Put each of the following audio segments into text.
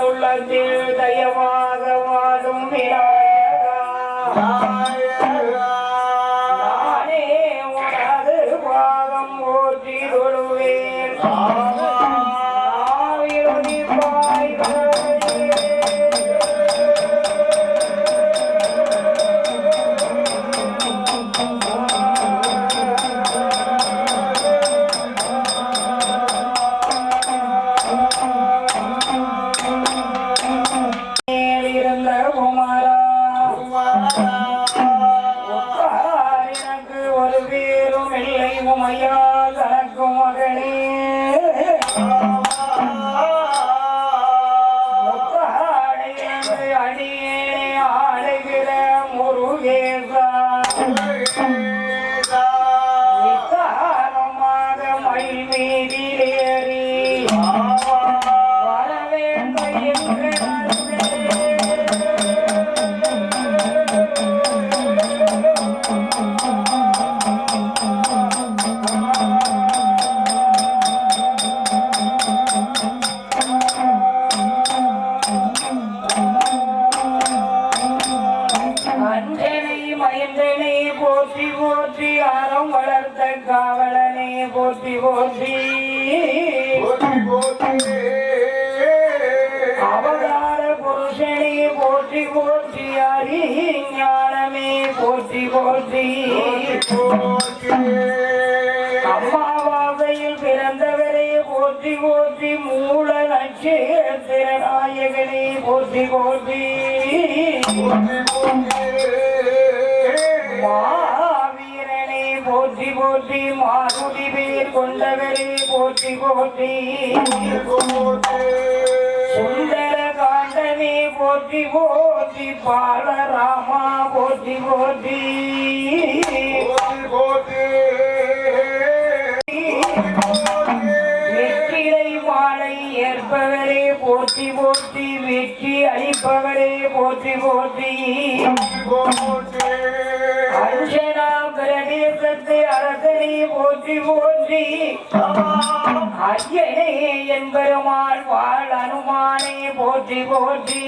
உள்ளத்தில் தயவாக வாடும் விநாயகா நானே உனது பாதம் ஓற்றி தொழுவேன் எனக்கு ஒரு பேரும் இல்லை உமையா தனக்கும் மகனே அடியே ஆடுகிற முருகேசா விசாரமாக மயில் மீதிலேறி வரவேண்டும் என்று போற்றி போற்றி அறம் வளர்த்த காவலனே போற்றி போற்றி அவதார புருஷனே போற்றி போற்றி அறி ஞானமே போற்றி போற்றி அம்மாவாசையில் பிறந்தவரே போற்றி போற்றி மூல நட்சத்திர நாயகனே போற்றி போற்றி மாவீரனே போற்றி போற்றி மாருதி பேர் கொண்டவரே போற்றி போற்றி சுந்தர காண்டனே போற்றி போற்றி பாலராமா போற்றி போற்றி வெற்றிலை மாலை ஏற்பவரே போற்றி போற்றி வெற்றி அளிப்பவரே போற்றி போற்றி அர்ச்சனா பிரதேசத்தை அரசனே போற்றி போற்றி ஐயனே என்பெருமாள் வாழ் அனுமானே போற்றி போற்றி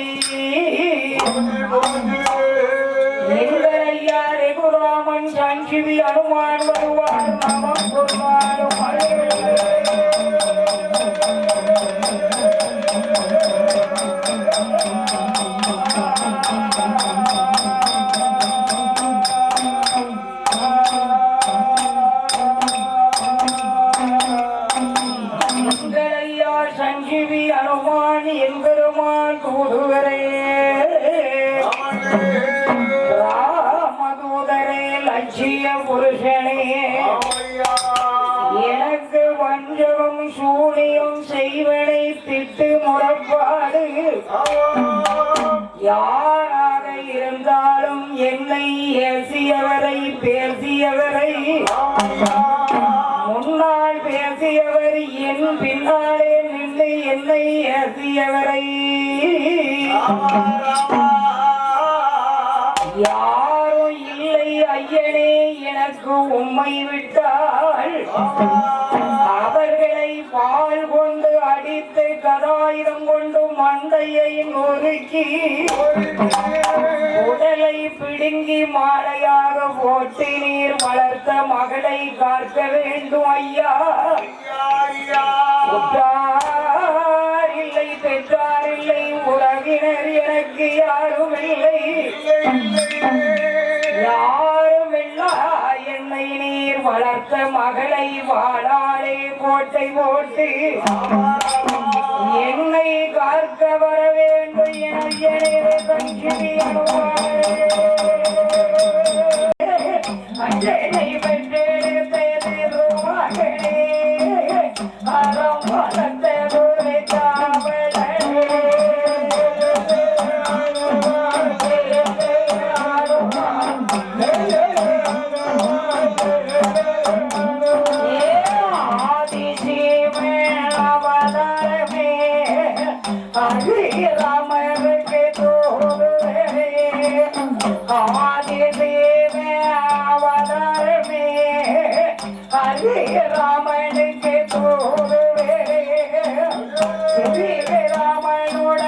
எங்கள் ஐயா ரகுராமன் சஞ்சிவி அனுமான் வருவார் நமம் குருவாரும் சஞ்சீவி அனுமான் எம்பெருமான் கூடுவரே ராமதூதரே லட்சிய புருஷனே எனக்கு வஞ்சகம் சூனியம் செய்வனை திட்டு முறப்பாடு யாராக இருந்தாலும் என்னை ஏசியவரை பேசியவரை முன்னால் பேசியவர் என் பின்னாலே நின்று என்னை ஏசியவரை யாரும் இல்லை ஐயனே எனக்கு உம்மை விட்டால் அவர்களை பால் கொண்டு அடித்து கதாயுதம் கொண்டு மண்டையை நொறுக்கி உடலை பிடுங்கி மாலையாக போட்டு நீர் வளர்த்த மகளை காக்க வேண்டும் ஐயா உற்றார் இல்லை பெற்றார் இல்லை உறவினர் எனக்கு யாரும் இல்லை யாரும் இல்லா என்னை நீர் வளர்த்த மகளை வாழாலே கோட்டை போட்டு என்னை காக்க வர வேண்டும் என சஞ்சிவி அஞ்சனை பெற்றெடுத்தே மகளே அறம் வளர்த்த ஒரு காவலனே ராமனுக்கு தோடுவே ஆதிதேவே அவதாரமே ஹரி ராமனுக்கு தோடுவே ராமனோட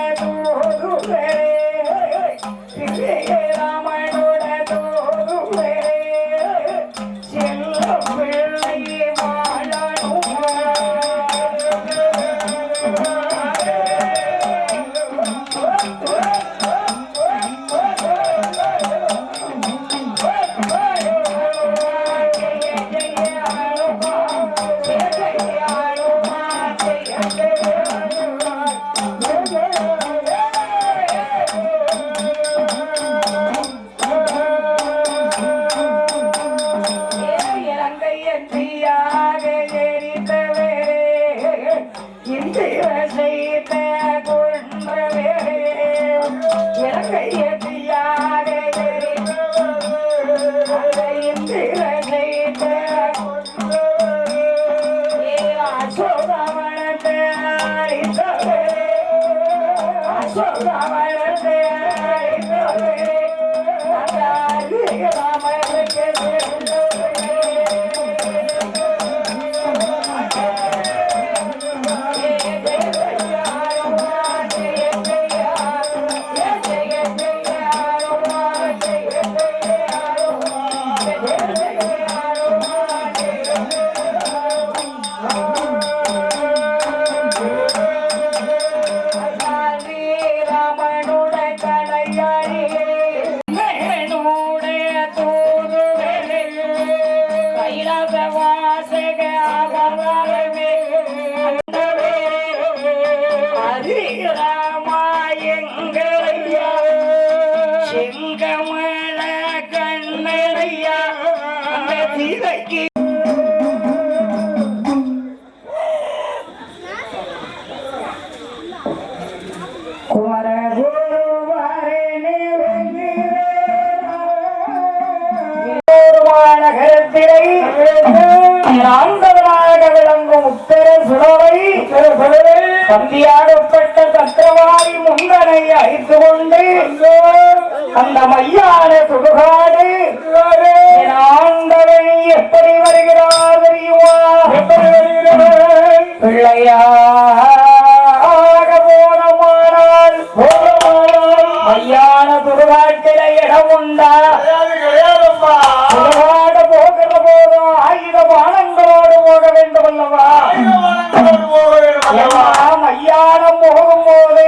விளங்கும் உத்தர சுடவை சந்தியாகப்பட்ட சக்கரவாரி முந்தனை அழைத்து கொண்டு அந்த மையான சுடுகாடு ஆண்டவன் எப்படி வருகிறார் தெரியுமா? எப்படி வருகிறார்? பிள்ளையாக போனமானால் மையான சுடுகாட்டில இடம் உண்டா? சுடுகாடு போகிற போதும் ஆயுத பானங்களோடு போக வேண்டும் அல்லவா? மையானம் போகும் போது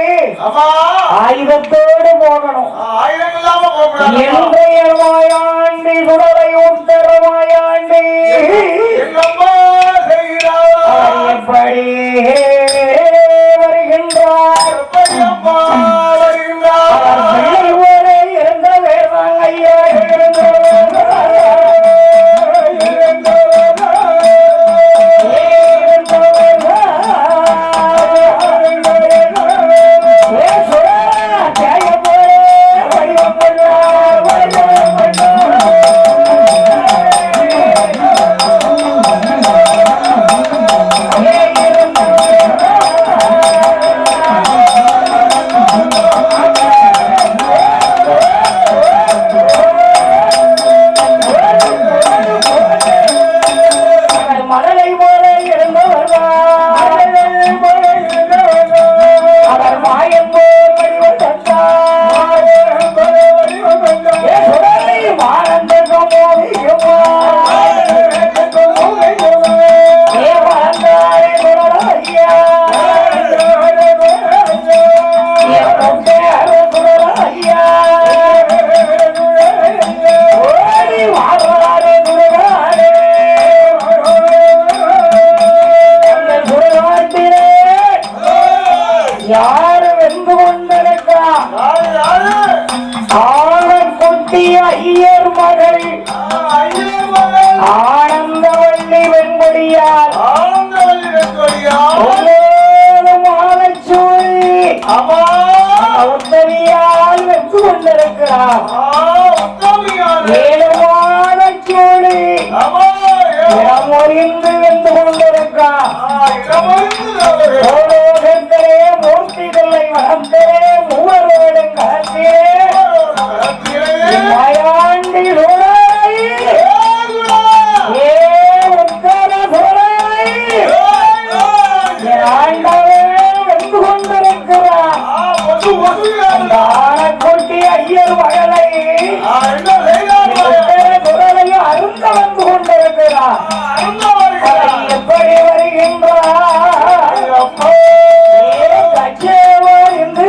ஆயுதத்தோடு போகணும். இன்றைய மாயாண்டி சுடலை உத்தர மாயாண்டி எப்படி வருகின்றார்? இருந்த வேறாங்க ஐயா ஐயர் மகள் ஆனந்தவள்ளி வெண்படியார் உத்தவியால் வென்று கொண்டிருக்கிறார். 7 மாதச்சூழி இடமொழிந்து வென்று கொண்டிருக்கிறார். மூர்த்திகளை வளர்ந்தே மூவரோடும் கலந்தே மாயாண்டி ஆண்டவே வென்று கொண்டிருக்கிறார். கொட்டி ஐயர் மகளை குரலையும் அருந்த வந்து கொண்டிருக்கிறார். எப்படி வருகின்றார்? கச்சேவர் என்று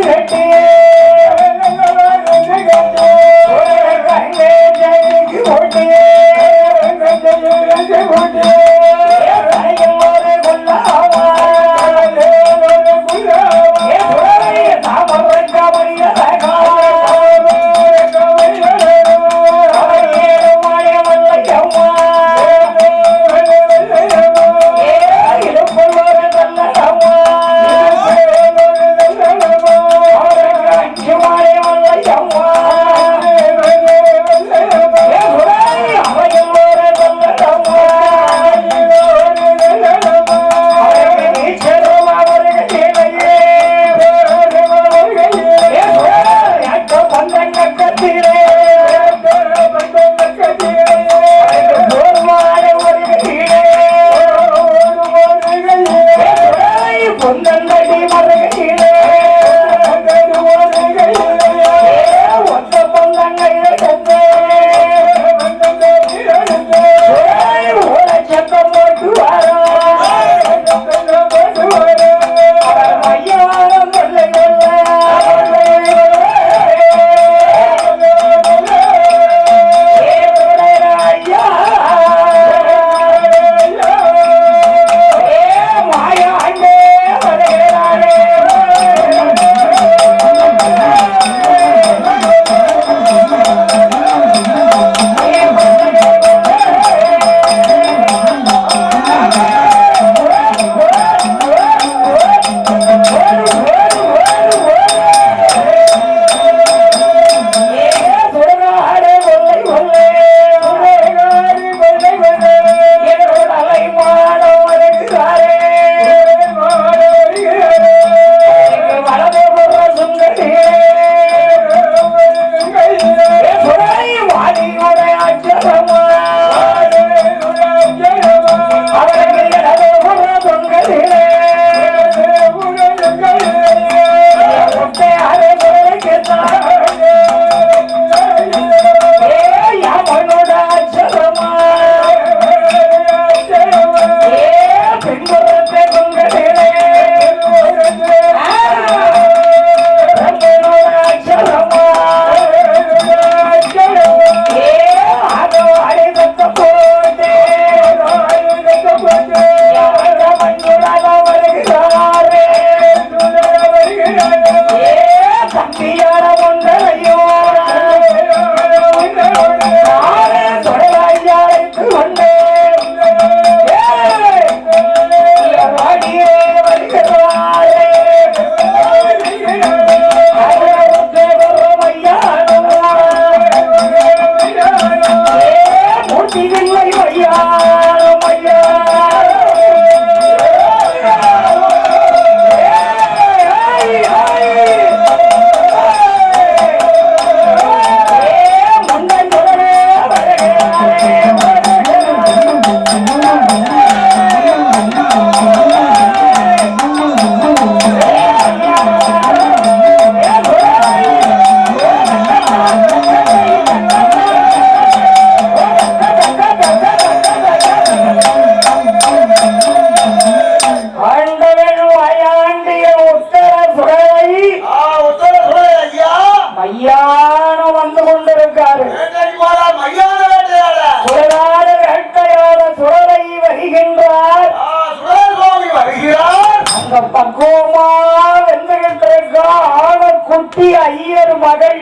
குட்டி ஐயர் மகள்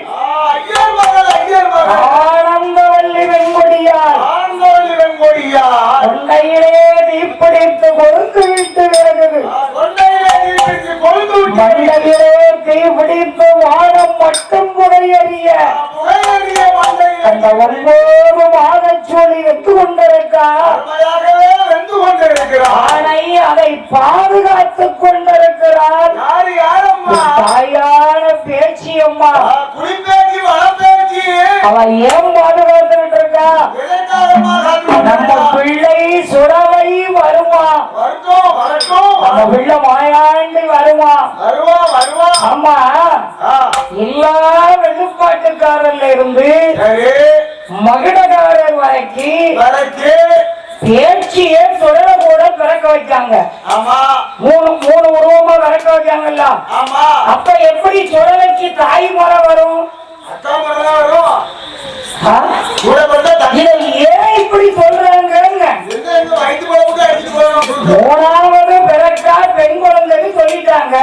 ஆனந்தவல்லி வெண்கொடியார் கொண்டையிலே தீப்பிடித்து கொழுந்து விட்டு விலகுது மண்டையிலே தீப்பிடித்து வானம் மட்டும் புகையறிய அந்த 9 மாதச்சோழி வென்று கொண்டிருக்கார். ஆனை அதை பாதுகாத்துக் கொண்டிருக்கிறார். தாயான பேச்சு அம்மா அவ ஏன் பாதுகாத்துட்டு இருக்கா? நம்ம பிள்ளை சுடலை வருமா, நம்ம பிள்ளை மாயாண்டி வருமா? ஆமா, எல்லா வெளிப்பாட்டுக்காரர்ல இருந்து மகிடக்காரர் வரைக்கும் பேச்சியே சுடல கூட பிறக்க வைக்காங்க. மூணு உருவமா பிறக்க வைக்காங்கல்ல. அப்ப எப்படி சுடலைக்கு தாய் முறை வரும்? ஏன் இப்படி சொல்றாங்க? மூணாவது பிறக்கா பெண் குழந்தைன்னு சொல்லிட்டாங்க.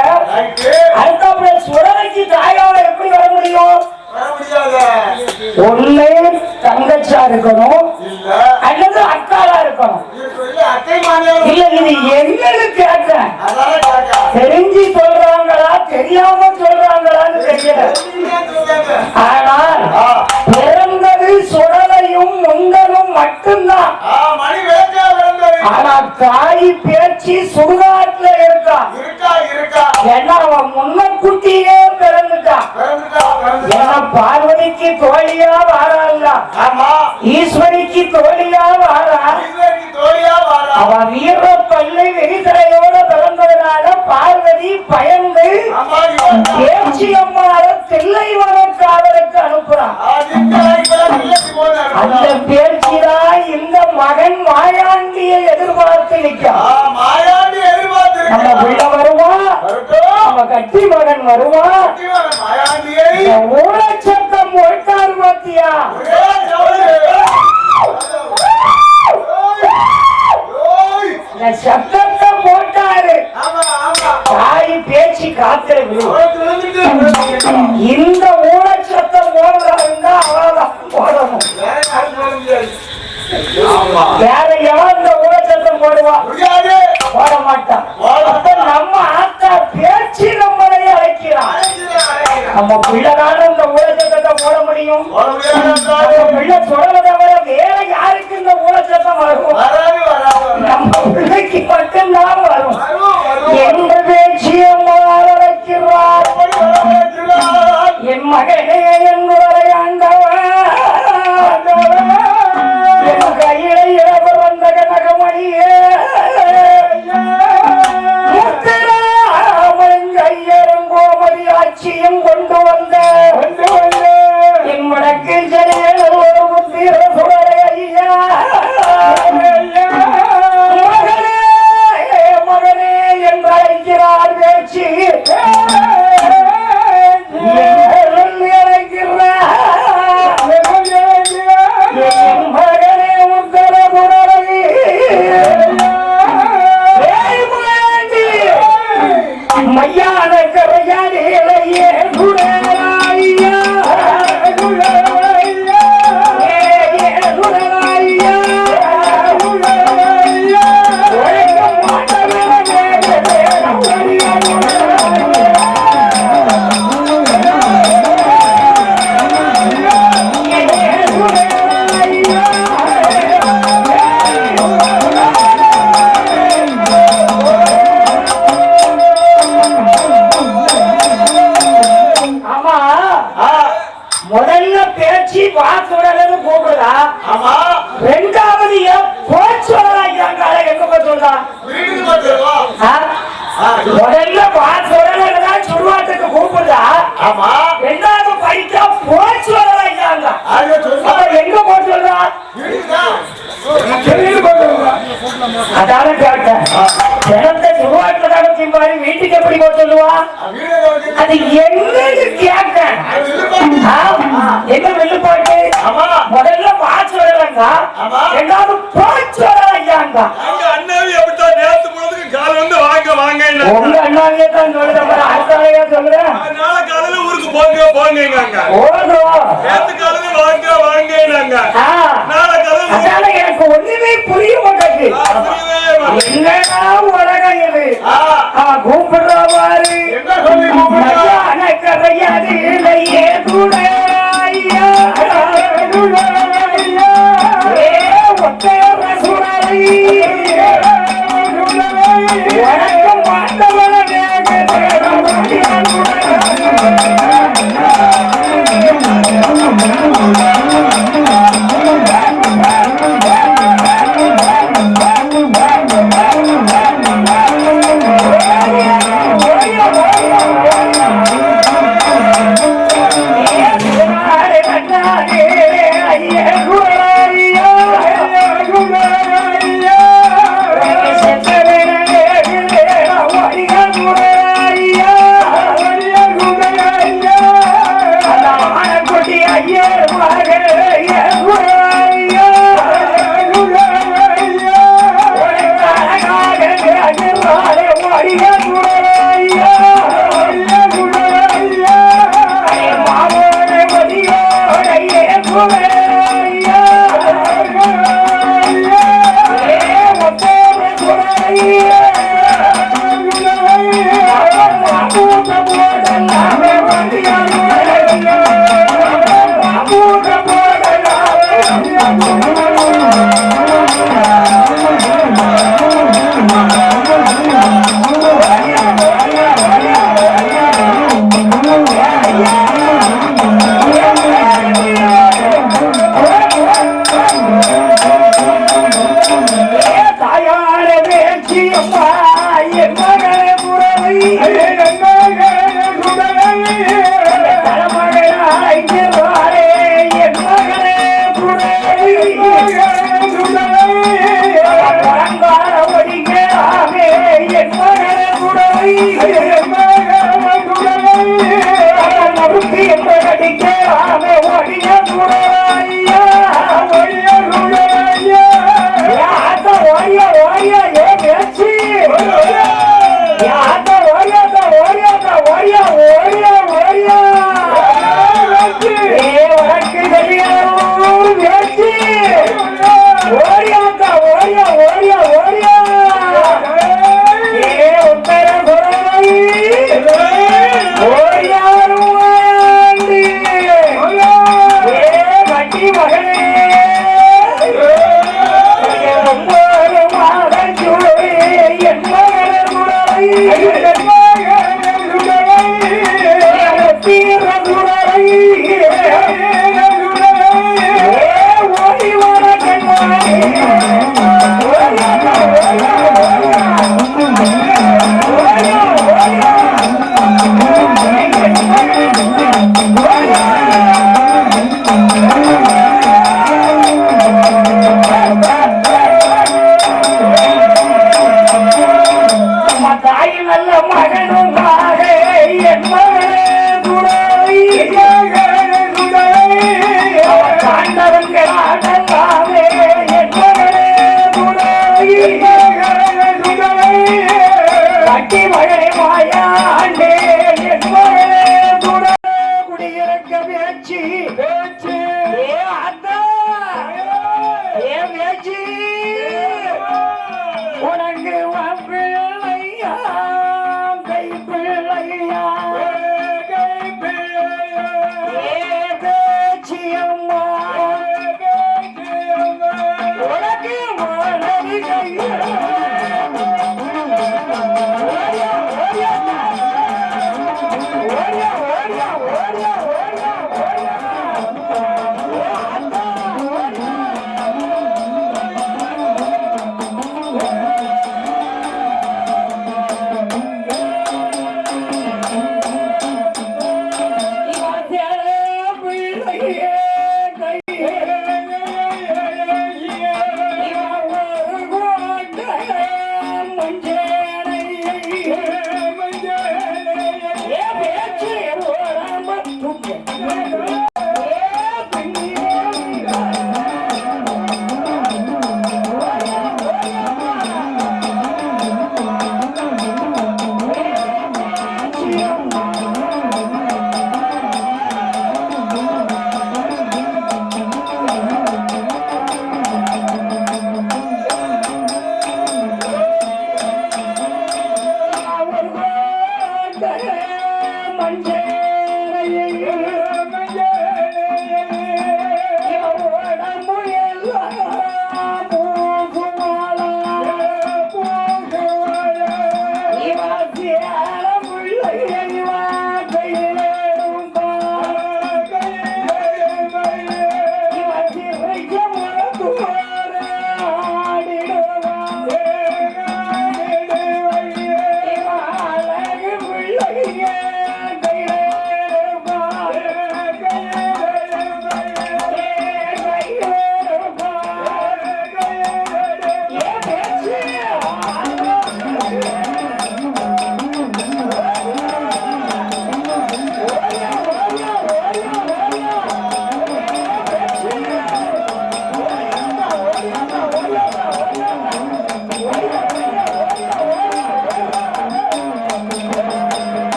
அதுக்கப்புறம் சுடலைக்கு தாயால எப்படி வர முடியும்? ஒண்ணு தங்கச்சா இருக்கணும் அல்லது அக்காலா இருக்கணும். இல்ல இது என்னன்னு கேட்கிறேன். தெரிஞ்சு சொல்றாங்களா தெரியாம சொல்றாங்களான்னு தெரியல. ஆனால் பிறந்தது சுடலையும் முந்தனும் மட்டும்தான். ஆனா தாய் பேச்சு சுடுகாட்டுல இருக்கா. ஏன்னா அவன் முன்னக்குட்டியே பிறந்துட்டான். ஏன்னா பார்வதிக்கு தோழியா வாரால, ஈஸ்வரிக்கு தோழியா வாரா. அவ வீர பள்ளி வெறித்தலையோட பிறந்ததுனால பார்வதி பயந்து பேச்சு அம்மாவை தில்லைவனக்காவலுக்கு அனுப்புறான். அந்த பேச்சிதான் இந்த மகன் மாயாண்டியை எதிர்பார்த்து நிற்கிறான். நம்ம பிள்ளை வருவா, நம்ம கட்டி மகன் வருவா. ஊழச்சத்தம் போட்டார் பாத்தியா? சத்தத்தை போட்டாரு. தாய் பேச்சு காத்துல இந்த ஊழச்சத்தம் போடுறாருன்னா அவதான் போடணும். வேற எவன் இந்த ஊழச்சத்தம் போடுவா? போட மாட்டான். அப்ப நம்ம ஆத்தா பேச்சு நம்மளை அழைக்கிறான். நம்ம பிள்ளைதான இந்த ஊழச்சத்தத்தை போட முடியும். பிள்ளை சொல்றத விட வேற யாருக்கு இந்த ஊழச்சத்தம் வரும்? நம்ம பிள்ளைக்கு மட்டும்தான் வரும். எந்த பேச்சு அம்மா அழைக்கிறார். என் மகனே என்பதை ஆண்டவன் என் கையில இழவு வந்த கனகமணியே முத்திராமலிங்கையரும் கோமதி ஆட்சியும் கொண்டு வந்த என் வடக்கு ஜனேன ஒரு புத்திர சுடரை ஐயா. மகனே மகனே என்று அழைக்கிறார் பேச்சு. மையான கரையாலேயே குடராய்யா முதல்ல பேச்சு வாசுடலன்னு கூப்பிடுதா. ரெண்டாவது எங்க போய் சொல்றா? முதல்ல வாசுடலன்னு சுடுவாட்டுக்கு கூப்பிடுதா. ரெண்டாவது படிச்சா போச்சு எங்க போய் சொல்றா? அதான கேட்டேன். ஜனத்தை சுடுவாட்டுல மாதிரி வீட்டுக்கு எப்படி போய் சொல்லுவா? அது என்னன்னு கேட்டேன். என்ன வெள்ளுப்பாட்டு? முதல்ல பாச்சு வரலங்க, ரெண்டாவது போச்சு வரலையாங்க. அண்ணாவி அப்படித்தான் நேத்து முழுதுக்கு கால வந்து வாங்க வாங்க உங்க அண்ணாவியே தான் சொல்லுறேன். அடுத்த சொல்றேன். நாளை காலையில ஊருக்கு போக போங்க ஓதோ ஏத்துக்காலவே வாங்க வாங்கனாங்க நாளை கலவு அதால எனக்கு ஒண்ணுமே புரிய மாட்டேங்குது என்னடா உலகம் இது கூப்பிடுற பாரு என்ன சொல்லி கூப்பிடுறா கதையாது இல்லையே கூட ஐயா ஒத்தையர சுடலை வணக்கம் மாட்டவன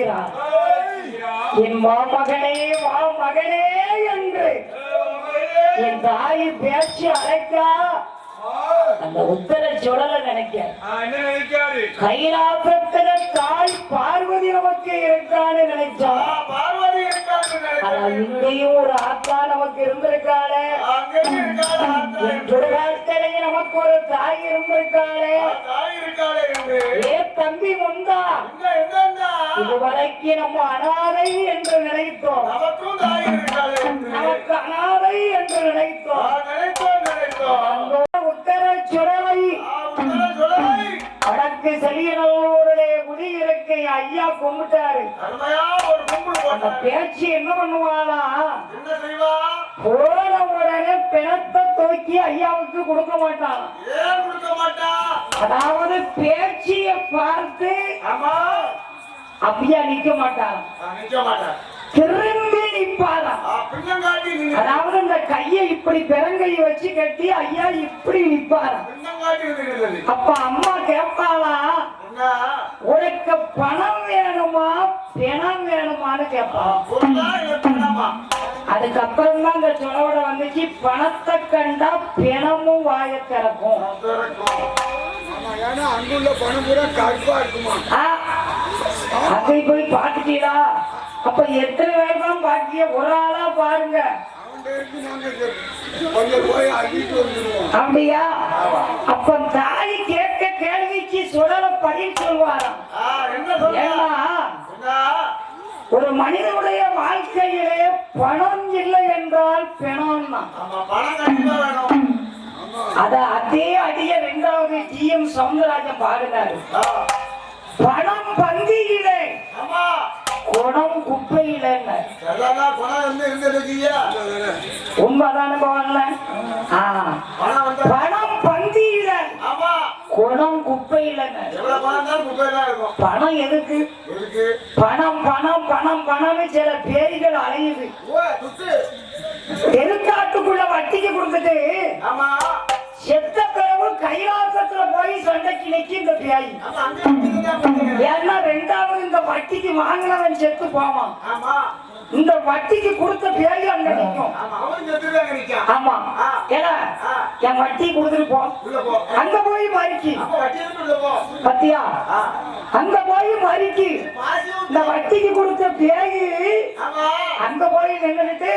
அழைக்கிறார். என் மகனே வா மகனே என்று என் தாய் பேச்சு அழைக்கா அந்த உத்தர சுடல நினைக்காரு. கைலாசத்துல தாய் பார்வதி நமக்கு இருக்கான்னு நினைச்சா. இங்கேயும் ஒரு ஆத்தா நமக்கு இருந்திருக்காளே. சுடுகாட்டிலேயே நமக்கு ஒரு தாய் இருந்திருக்காளே. ஏ தம்பி முந்தா இதுவரைக்கும் நம்ம அனாதை என்று நினைத்தோம். நமக்கு அனாதை என்று நினைத்தோம். உத்தர சுடலை வடக்கு செலியனோருடைய குடியிருக்கை ஐயா கும்பிட்டாரு. அந்த பேச்சு என்ன பண்ணுவானா, போன உடனே பிணத்தை தூக்கி ஐயாவுக்கு கொடுக்க மாட்டான். அதாவது பேச்சிய பார்த்து அப்படியா நிக்க மாட்டான், திரும்பி நிப்பாரா. அதாவது இந்த கையை இப்படி பெருங்கை வச்சு கட்டி ஐயா இப்படி நிப்பாரா. அப்ப அம்மா கேட்பாளா, உனக்கு பணம் வேணுமா பிணம் வேணுமான்னு கேட்பா. அதுக்கப்புறம் தான் இந்த சொலவோட வந்துச்சு, பணத்தை கண்டா பிணமும் வாய திறக்கும். அதை போய் பாத்துட்டீங்களா? அப்ப எத்தனை பேரும் பாக்கிய ஒரு ஆளா பாருங்க. அப்படியா? அப்ப தாய் கேட்க கேள்விக்கு சுடல பதில் சொல்வாராம். ஒரு மனிதனுடைய வாழ்க்கையிலே பணம் இல்லை என்றால் பிணம் தான். அத அதே அடிய 2வது GM சவுந்தரராஜன் பாடினாரு. பணம் பந்தியிலே குணம் குப்பையில. உண்மைதானே போவாங்கல்ல? பணம் பந்தியில குணம் குப்பையில. பணம் எதுக்கு? பணம் பணம் பணம் பணம் சில பேர்கள் அலையுது. தெருக்காட்டுக்குள்ள வட்டிக்கு கொடுத்துட்டு செத்த பிறகு கைலாசத்துல போய் சண்டைக்கு நிக்கி இந்த பியாயி. ஏன்னா 2வது இந்த வட்டிக்கு வாங்கினவன் செத்து போவான். இந்த வட்டிக்கு கொடுத்த பேய் அங்க நிற்கும். ஆமா, ஏன்னா என் வட்டி கொடுத்துட்டு போ, அங்க போய் மறிக்கி. பத்தியா? அங்க போய் மறிக்கி. இந்த வட்டிக்கு கொடுத்த பேய் அங்க போய் நின்றுட்டு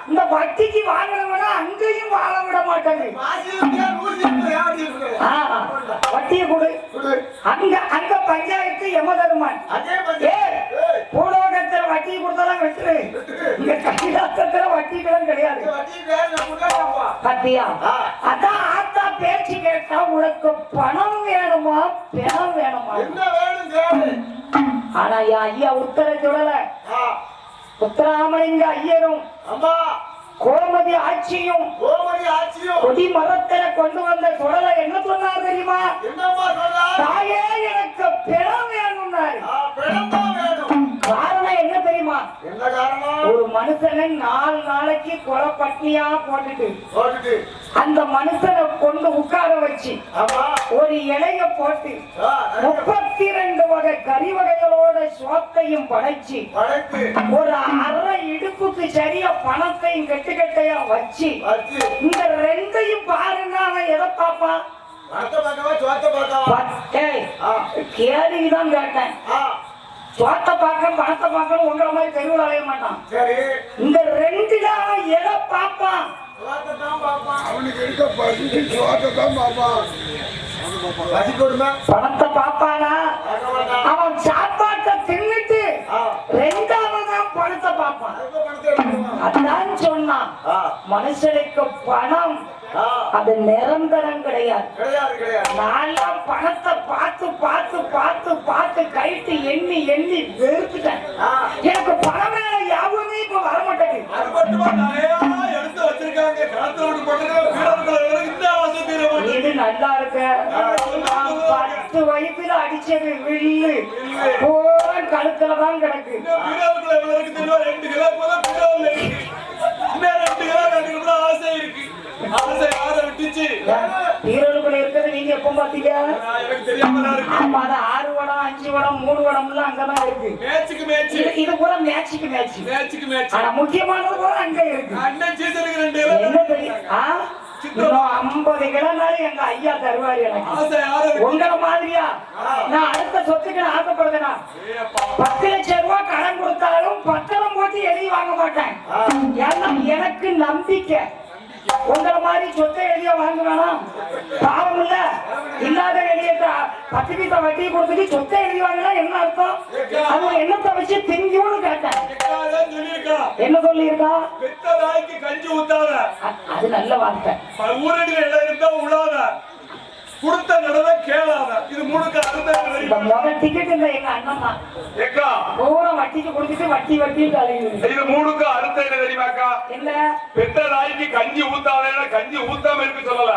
இந்த வட்டிக்கு வாங்கினவனா அங்கேயும் வாழ விட மாட்டாங்க. வட்டியை கொடு. அங்க அங்க பஞ்சாயத்து யமதர்மன். பூலோகத்துல வட்டி கொடுத்தாலும் வெட்டுரு. இங்க கைலாசத்துல வட்டிகளும் கிடையாது. பத்தியா? அதான் ஆத்தா பேச்சு கேட்டா உனக்கு பணம் வேணுமா பிணம் வேணுமா? ஆனா ஐயா உத்தர சொல்லல. உத்தராமலிங்க ஐயரும் கோமதி ஆட்சியும் கொடி மரத்தில கொண்டு வந்த சுடலை என்ன சொன்னார் தெரியுமா? தாயே எனக்கு பிணம் வேணும்னாரு. காரணம் என்ன தெரியுமா? ஒரு மனுஷனை 4 நாளைக்கு கொலை பட்டினியா போட்டுட்டு அந்த மனுஷனை கொண்டு உட்கார வச்சு ஒரு இலைய போட்டு 32 வகை கறி வகைகளோட சோத்தையும் படைச்சு ஒரு அரை இடுப்புக்கு சரியா பணத்தையும் கட்டுக்கட்டையா வச்சு இந்த 2ஐயும் பாருங்க. அவன் எதை பாப்பான்? கேள்விதான் கேட்டேன். சோத்தை பார்க்க பணத்தை பார்க்கணும் உங்களை மாதிரி தெருவில் அலைய மாட்டான். இந்த 2ல அவன் எதை பார்ப்பான்? பணத்தை பார்ப்பானா? அவன் சாப்பாட்டை தின்னுட்டு 2வது பணத்தை பார்ப்பான். அதான் சொன்னான், மனுஷனுக்கு பணம் அது நிரந்தரம் கிடையாது. நான் பணத்தை பார்த்து பார்த்து பார்த்து பார்த்து கைட்டு எண்ணி எண்ணி வெறுத்துட்டேன். எனக்கு பணம் மேல யாவுமே இப்ப வர மாட்டேங்குது. இது நல்லா இருக்க. 10 வயசுல அடிச்சது வில்லு போற கழுத்துலதான் கிடக்கு. ஈரோடுக்குள்ள இருக்கிறது நீங்க எப்ப பாத்தீங்க? 6 வடம் 5 வடம் 3 வடம்லாம் அங்கதான் இருக்கு. மேட்சுக்கு மேட்ச். இது பூரா மேட்சுக்கு மேட்ச். மேட்சுக்கு மேட்ச். ஆனா முக்கியமானது பூரா அங்க இருக்கு. அண்ணன் சீசனுக்கு 2 என்ன தெரியும்? 50 கிலோனாலும் எங்க ஐயா தருவாரு எனக்கு. உங்களை மாதிரியா நான் அடுத்த சொத்துக்கு நான் ஆசைப்படுறேனா 10 லட்சம் ரூபாய் கடன் கொடுத்தாலும் பத்திரம் போட்டு எழுதி வாங்க மாட்டேன். ஏன்னா எனக்கு நம்பிக்கை. உங்களை மாதிரி சொத்தை எழுதிய வாங்க வேணாம். பாவம் இல்ல, இல்லாத எழுதிய 10 பைசா வட்டி கொடுத்துட்டு சொத்தை எழுதி வாங்கினா என்ன அர்த்தம்? அது என்னத்தை வச்சு திங்கியோன்னு கேட்டேன். என்ன சொல்லியிருக்கா? கஞ்சி ஊத்தாத. அது நல்ல வார்த்தை. ஊரடி இருந்தா உழாத, கொடுத்த நடவை கேளாத. இது முழுக்க முதல் டிக்கெட் இல்ல எங்க அண்ணம்மா பூரா வட்டிக்கு கொடுத்துட்டு வட்டி வட்டி இது மூணுக்கு அடுத்த என்ன தெரியுமாக்கா? என்ன? பெத்த நாய்க்கு கஞ்சி ஊத்தாத, கஞ்சி ஊத்தாம இருக்கு சொல்லல.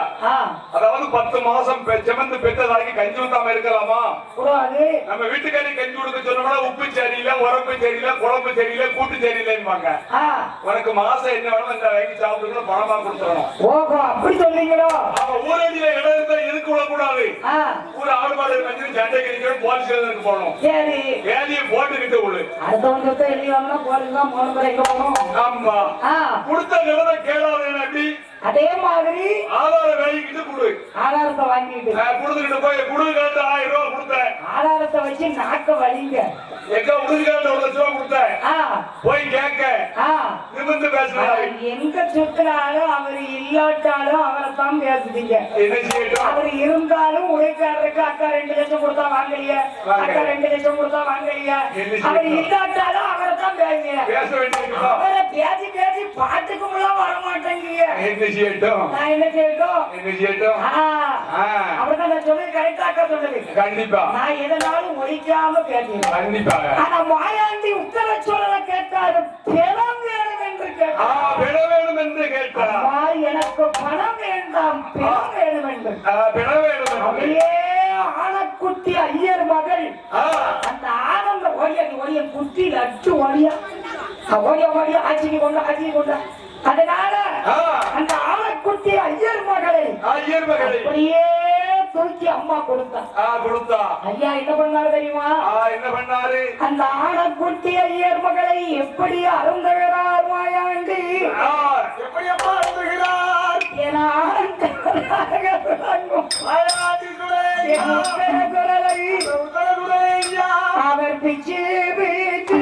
அதாவது 10 மாசம் செமந்து பெத்த நாய்க்கு கஞ்சி ஊத்தாம இருக்கலாமா? கூடாது. நம்ம வீட்டுக்காரி கஞ்சி கொடுக்க சொன்னோம்னா உப்பு சரியில்லை, உரப்பு சரியில்லை, குழம்பு சரியில்லை, கூட்டு சரியில்லைன்னு உனக்கு மாசம் என்ன வேணும் இந்த வாங்கி சாப்பிட்டு பணமா கொடுத்துடணும். ஓஹோ, அப்படி சொல்றீங்களோ? ஊரடியில இடம் இருந்தா எதுக்கு விடக்கூடாது? ஒரு ஆடு மாடு வச்சு சண்டைக்கு போலீஸ் போகணும். சரி, வேலையை போட்டுக்கிட்டு உள்ளு அடுத்தவங்க சொத்தை எழுதிவாங்கன்னா போலீஸ் தான் போன எங்க போகணும். ஆமா, கொடுத்த நிலத்தை கேளாத. எப்படி? அதே மாதிரி ஆதாரம் வாங்கிக்கிட்டு கொடு. ஆதாரத்தை வாங்கிட்டு கொடுத்துக்கிட்டு போய் குடுக்காட்டு 1000 ரூபாய் கொடுத்தேன். ஆதாரத்தை வச்சு நாக்க வலிங்க. எங்க உடுக்காட்டு 1 லட்சம் ரூபாய் கொடுத்தேன். போய் கேட்க நிமிர்ந்து பேசுறாரு. எங்க சுத்தினாலும் அவர் இல்லாட்டாலும் அவரை தான் பேசுறீங்க. என்ன செய்யட்டும்? அவர் இருந்தாலும் உழைக்காரருக்கு அக்கா 2 லட்சம் கொடுத்தா வாங்கலையா, அக்கா 2 லட்சம் கொடுத்தா வாங்கலையா. அவர் இல்லாட்டாலும் அவரை தான் பேசுங்க. பேச வேண்டியது. அவரை பேசி பேசி பாட்டுக்குள்ள வர மாட்டேங்க. நான் என்ன செய்யட்டும்? அப்படிதான் நான் சொன்னது கரெக்டாக சொன்னது. கண்டிப்பா நான் எதனாலும் ஒழிக்காம பேசுறேன். கண்டிப்பாக. ஆனா மாயாண்டி உத்தர சோழனை கேட்டாரு, பணம் வேணும் என்று கேட்டார். வேணும் என்று கேட்டார். எனக்கு பணம் வேண்டாம், பணம் வேணும் என்று. அப்படியே ஆனக்குட்டி ஐயர் மகள் அந்த ஆனந்த ஒடிய குட்டி லட்டு ஒடியா ஓடியா ஆட்சிக்கு கொண்ட. அதனால அந்த ஆனக்குட்டி ஐயர் மகளை அப்படியே தூக்கி அம்மா கொடுத்தா. ஐயா என்ன பண்ணாரு தெரியுமா? என்ன பண்ணாரு? அந்த ஆனக்குட்டி ஐயர் மகளை எப்படி அருந்துகிறார் மாயாண்டி? எப்படி அப்பா அருந்துகிறார்? ஏன்னா அவர் பிச்சு பிச்சு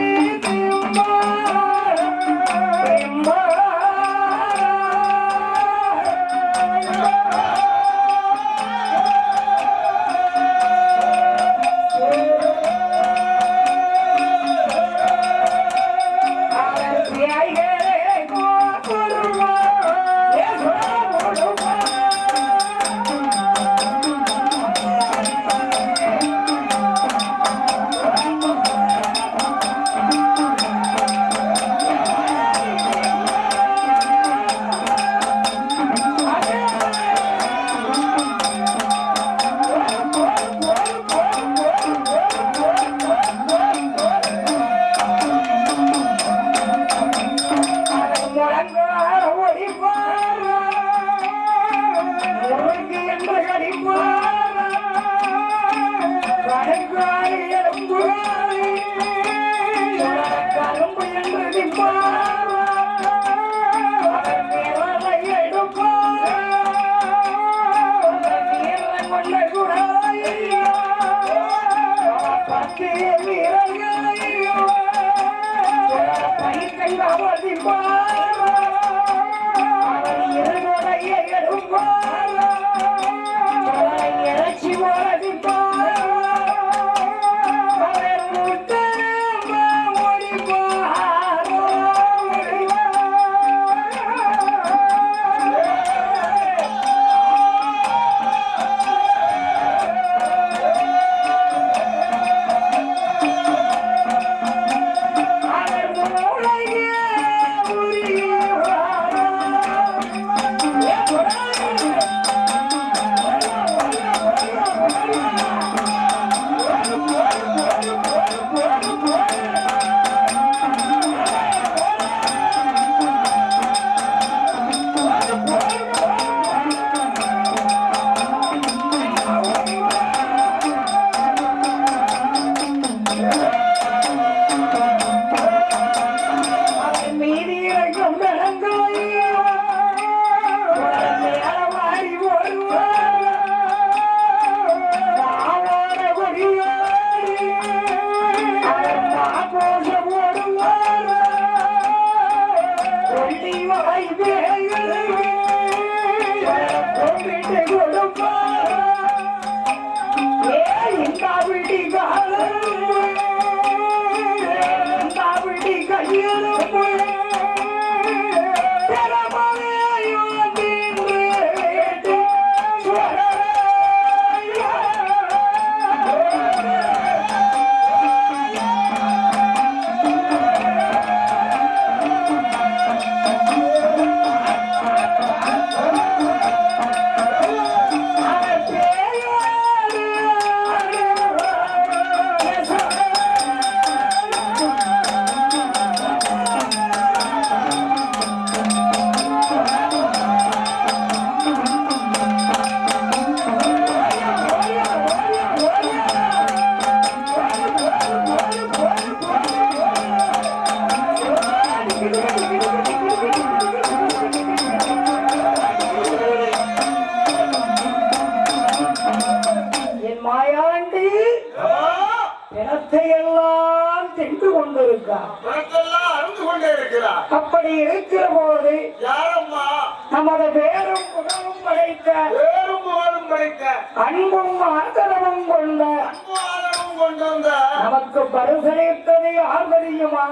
மனத்தெல்லாம் அருந்து கொண்டே இருக்கிறார். அப்படி இருக்கிற போது யாரம்மா? நமது பேரும் புகழும் படைத்த பேரும் புகழும் படைத்த அன்பும் ஆதரவும் கொண்ட அன்பாளரும் கொண்டு வந்த நமக்கு பரிசளித்தது யார் தெரியுமா?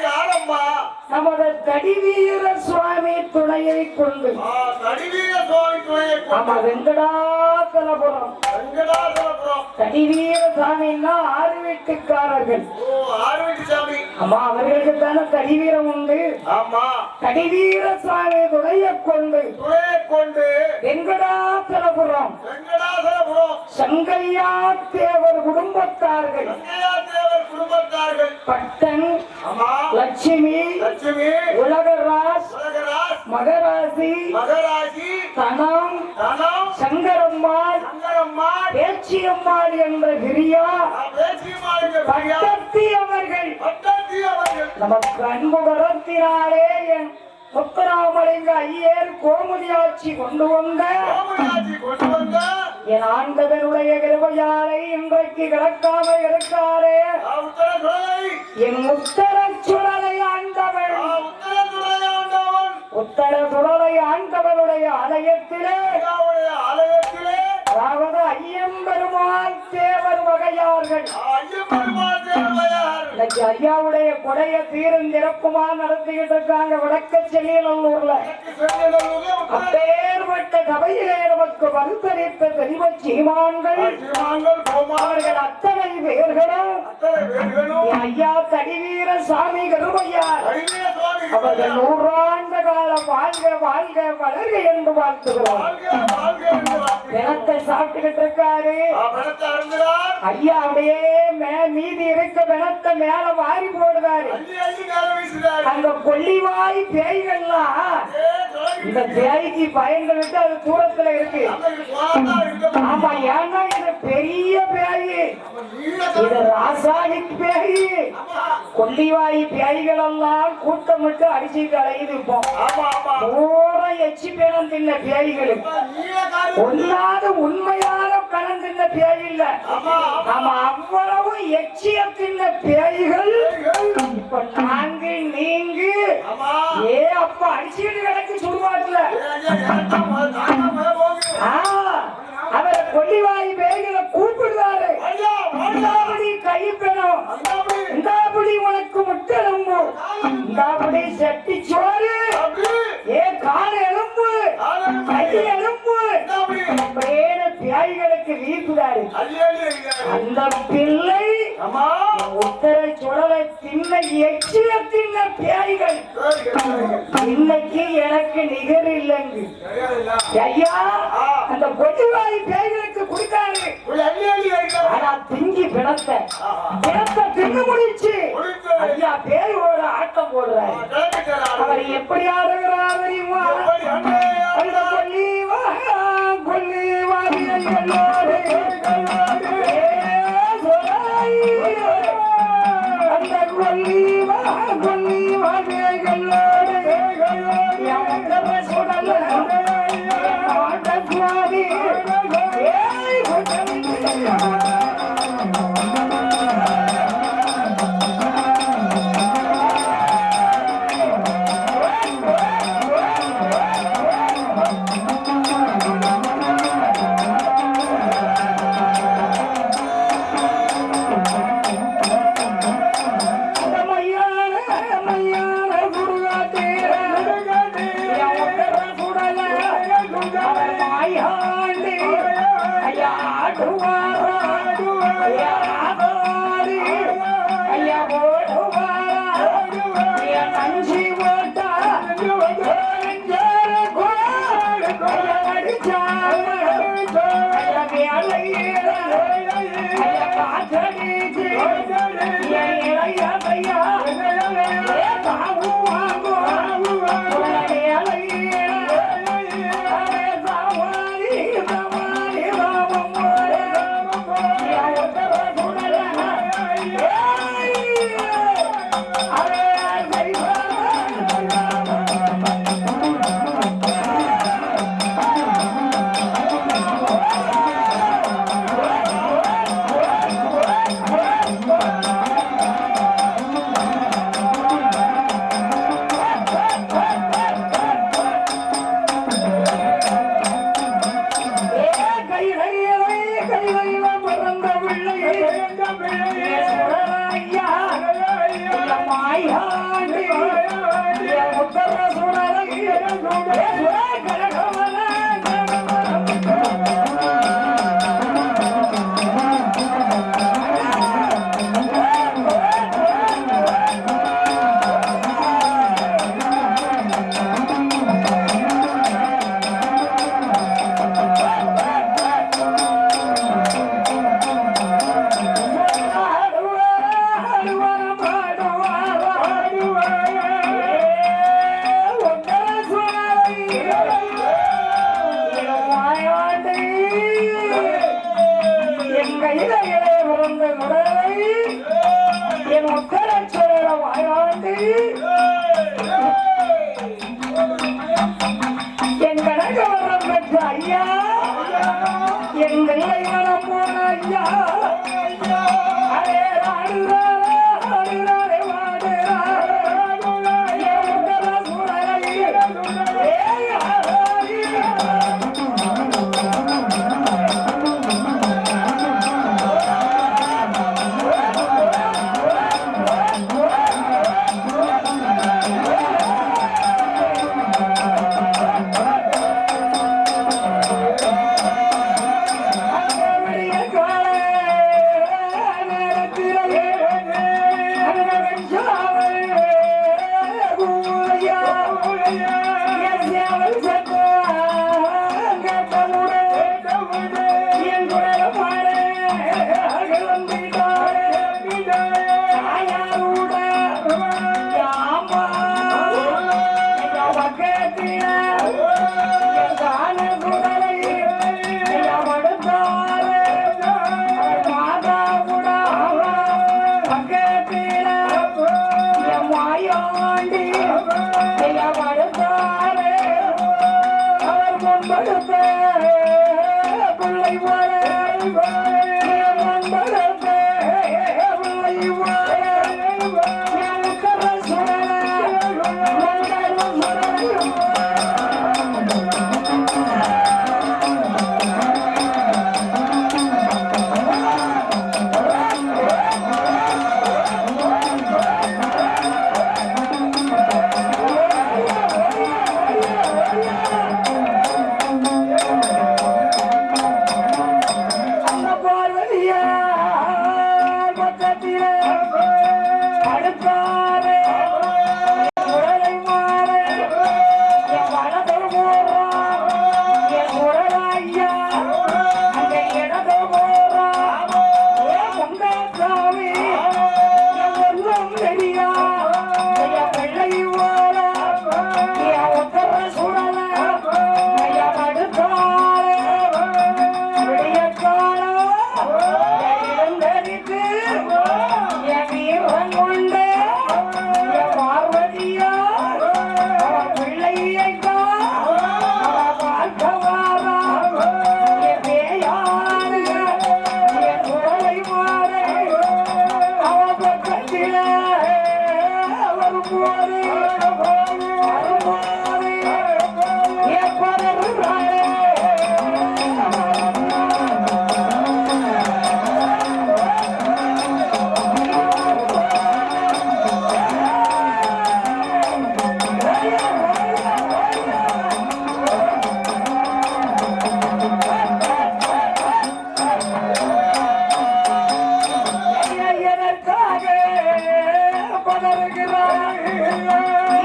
யாரம்மா? நமது தடிவீர சுவாமி துணையை கொண்டு தடிவீர சுவாமி துணையை ஆமா வெங்கடாசலபுரம் தடிவீர சாமின்னா 6 வீட்டுக்காரர்கள். ஆறு வீட்டு சாமி. ஆமா அவர்களுக்கு தானே தடிவீரம் உண்டு. ஆமா தடிவீர சுவாமி துணையை கொண்டு வெங்கடாசலபுரம் சங்கையா தேவர் குடும்பத்தார்கள் பட்டன் லட்சுமி உலகராஜ் மகராசி தனம் சங்கரம்மாள் பேச்சியம்மாள் என்ற பிரியா பட்டத்தி அவர்கள் நமக்கு அன்பு வரத்தினாலே என் முத்துராமலிங்க ஐயர் கோமுதியாட்சி கொண்டு வந்த என் ஆண்டவனுடைய கிருபையாலை இன்றைக்கு கிடக்காமல் இருக்காரே என் உத்தர சுடலை ஆண்டவன் உத்தர சுடலை ஆண்டவனுடைய ஆலயத்திலே அதாவது ஐயம்பெருமான் தேவர் வகையார்கள் இன்னைக்கு ஐயாவுடைய கொடைய தீரும் சிறப்புமா நடத்திக்கிட்டு இருக்காங்க வடக்க செல்லியநல்லூர்ல. அப்பேற்பட்ட சபையிலே நமக்கு வலுத்தரித்த செல்வ சீமான்கள் அவர்கள் அத்தனை பேர்களும் ஐயா தடிவீர சாமி கருமையார் அவர்கள் 100 ஆண்டு காலம் வாழ்க வாழ்க வளர்க என்று வாழ்த்துகிறோம். பிணத்தை சாப்பிட்டுக்கிட்டு இருக்காரு ஐயா. அப்படியே மீதி இருக்க பிணத்தை மேல வாரி போடுறாரு. அந்த கொல்லிவாய் பேய்கள்லாம் இந்த பேய்க்கு பயந்துட்டு அது தூரத்துல இருக்கு. ஆமா ஏன்னா இது பெரிய பேய், இது ராசாயி பேய். கொல்லிவாய் பேய்கள் எல்லாம் கூட்டமிட்டு அடிச்சுட்டு அலையுது. இப்போ தூரம் எச்சி பேனம் தின்ன பேய்களுக்கு ஒன்னாத உண்மையான கணம் தின்ன பேய் இல்ல. ஆமா அவ்வளவு எச்சிய தின்ன பேய்கள் இப்ப நான்கு நீங்கு ஏ அப்ப அடிச்சுட்டு கிடக்கு சுடுபாட்டுல. அவரை கொல்லிவாய் பேய்களை கூப்பிடுறாரு. இந்தாபடி கை பெறும், இந்தாபடி உனக்கு முட்டெலும்பு, இந்தாபடி செட்டி சோறு, ஏ கால எலும்பு, கை எலும்பு பேய்களுக்கு வீசுறாரு. அந்த பிள்ளை உத்தர சுடலை தின்ன எச்சிய தின்ன பேய்கள் இன்னைக்கு எனக்கு நிகர் இல்லைங்க ஐயா. அந்த கொல்லிவாய் பேய்களுக்கு கொடுத்தாரு. ஆனா திங்கி பிணத்தை தின்னு முடிச்சு ஐயா பேயோட ஆட்டம் போடுறாரு. அவர் எப்படி ஆடுகிறார் தெரியுமா? அந்த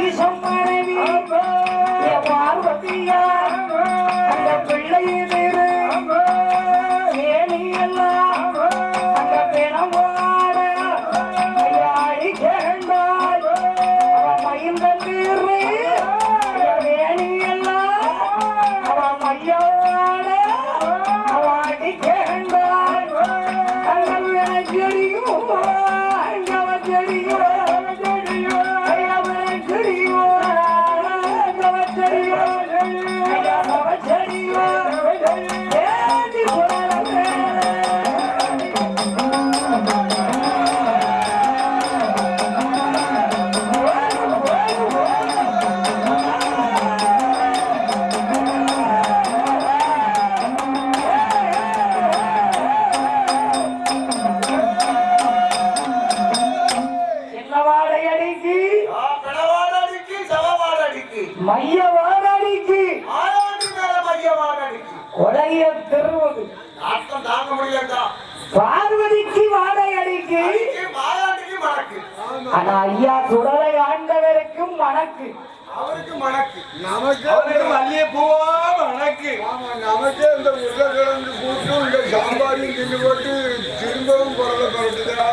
ஈசம் மனைவி பார்வதியா மையவாடடிக்கு மாயாண்டி மேல மையவாடடிக்கு கொலைய திருவது நாட்டம் தாங்க முடியலடா. பார்வதிக்கு வாடை அடிக்கு அடிக்கு மாயாண்டிக்கு மணக்கு. ஆனா ஐயா சுடலை ஆண்டவருக்கும் மணக்கு அவருக்கு மணக்கு. அவனுக்கு மல்லிகை பூவா மணக்கு. நமக்கே இந்த உருளைக்கிழங்கு கூட்டு இந்த சாம்பாரையும் தின்னு போட்டு திரும்பவும் குரலை பரட்டுதா.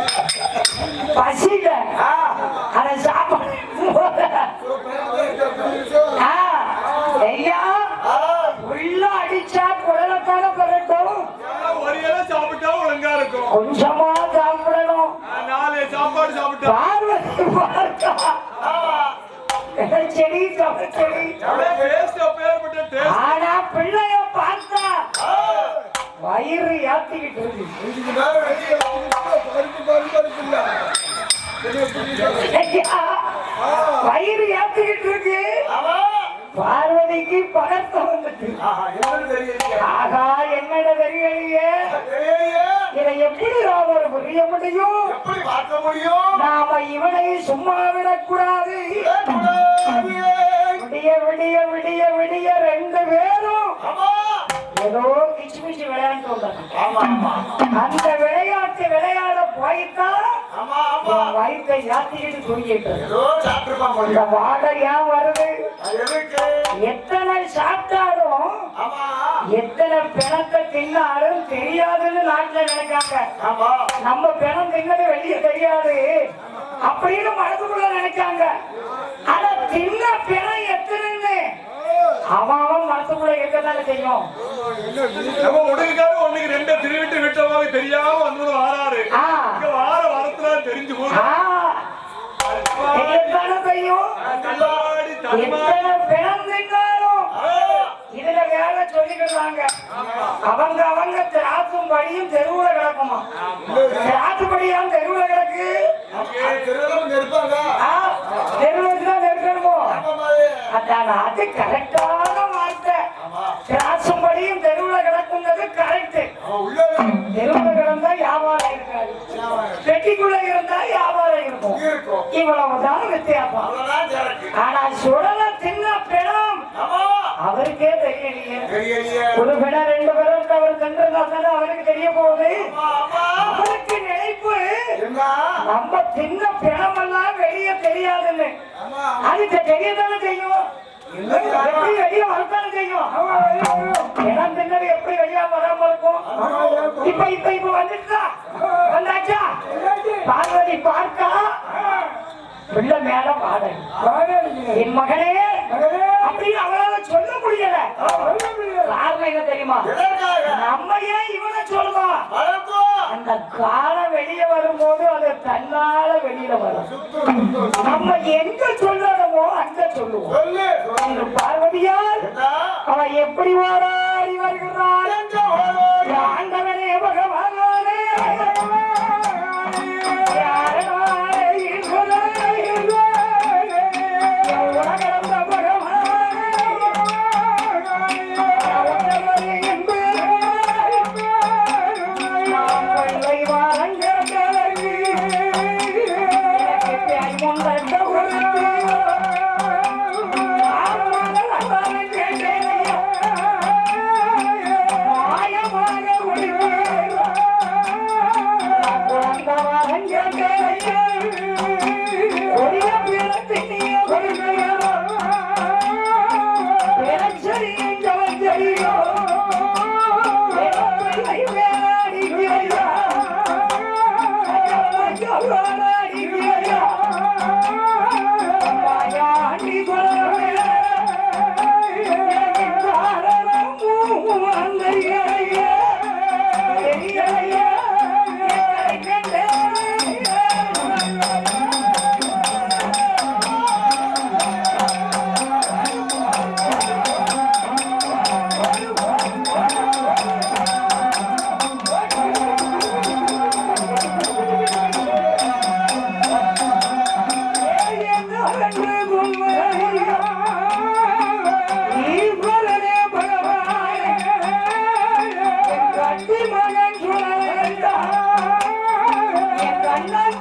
பசில அதை சாப்பாடு ஐயா உள்ள அடிச்சா குடலைத்தான பரட்டும். ஒரு இலை சாப்பிட்டா ஒழுங்கா இருக்கும். கொஞ்சமா சாப்பிடணும். 4 சாப்பாடு சாப்பிட்டா பார்வதி பார்த்தா செடி செடி ஆனா பிள்ளைய பார்த்தா வயிறு ஏத்திக்கிட்டு இருக்கு. ஐயா, வயிறு ஏத்திக்கிட்டு இருக்கு. பார்வதிக்கு பகத்தை வந்துட்டு ஆகா என்னோட தெரியலையே இதை எப்படி ராமர் புரிய முடியும்? நாம இவனை சும்மா விடக்கூடாது. விடிய விடிய விடிய விடிய 2 பேரும் ஏதோ கிச்சு கிச்சு விளையாண்டு அந்த விளையாட்டு விளையாட போய்தான் வயிற்றை யாத்திக்கிட்டு தூங்கிட்டு இந்த வாடை ஏன் வருது? எத்தனை சாப்பிட்டாலும் எத்தனை பிணத்தை தின்னாலும் தெரியாதுன்னு நாட்டுல நினைக்காங்க. நம்ம பிணம் தின்னது வெளியே தெரியாது அப்படின்னு மனதுக்குள்ள நினைக்காங்க. ஆனா தின்ன பிணம் எத்தனைன்னு அவன் மனசுக்குள்ள இருக்கதானே செய்யும். நம்ம உடலுக்காக ஒண்ணுக்கு 2 திருவிட்டு விட்டமாக தெரியாம வந்தது வாராரு. இங்க வார வரத்துல தெரிஞ்சு செய்யும். எத்தனை பிணம் தின்னாலும் இதுல வேலை சொல்லிக்கிறாங்க. அவங்க திராசும் படியும் தெருவுல கிடக்குமா? திராசு படியாம் தெருவுல கிடக்கு. தெருவுதான் நெருக்கணுமோ? அதான் அது கரெக்டான வார்த்தை. திராசும் படியும் தெருவுல கிடக்குங்கிறது கரெக்ட். தெருவுல கிடந்தா வியாபாரம் இருக்காது, பெட்டிக்குள்ள இருந்தா வியாபாரம் இருக்கும். இவ்வளவுதான் வித்தியாசம். ஆனா சுடல தின்ன பிணம் அவருக்கே தெரியலையே. ஒரு பிணம் 2 பேரும் அவர் சென்றதான அவருக்கு தெரிய போகுது. அவருக்கு நினைப்பு நம்ம தின்ன பிணம் எல்லாம் வெளியே தெரியாதுன்னு. அதுக்கு தெரியதானே செய்யும். எப்படி வெளியே வரத்தானே செய்யும். பிணம் தின்னது எப்படி வெளியா வராம இருக்கும்? இப்ப வந்துட்டா வந்தாச்சா? பார்வதி பார்க்கா பிள்ளை மேல பாடல் என் மகனே அப்படின்னு அவளால சொல்ல முடியல. காரணம் என்ன தெரியுமா? நம்ம ஏன் இவனை சொல்லுவோம்? அந்த காலம் வெளியே வரும்போது அது தன்னால வெளியில வரும். நம்ம எங்க சொல்லணுமோ அங்க சொல்லுவோம். பார்வதியால் அவ எப்படி ஓடாடி வருகிறாள்? ஆண்டவனே பகவானே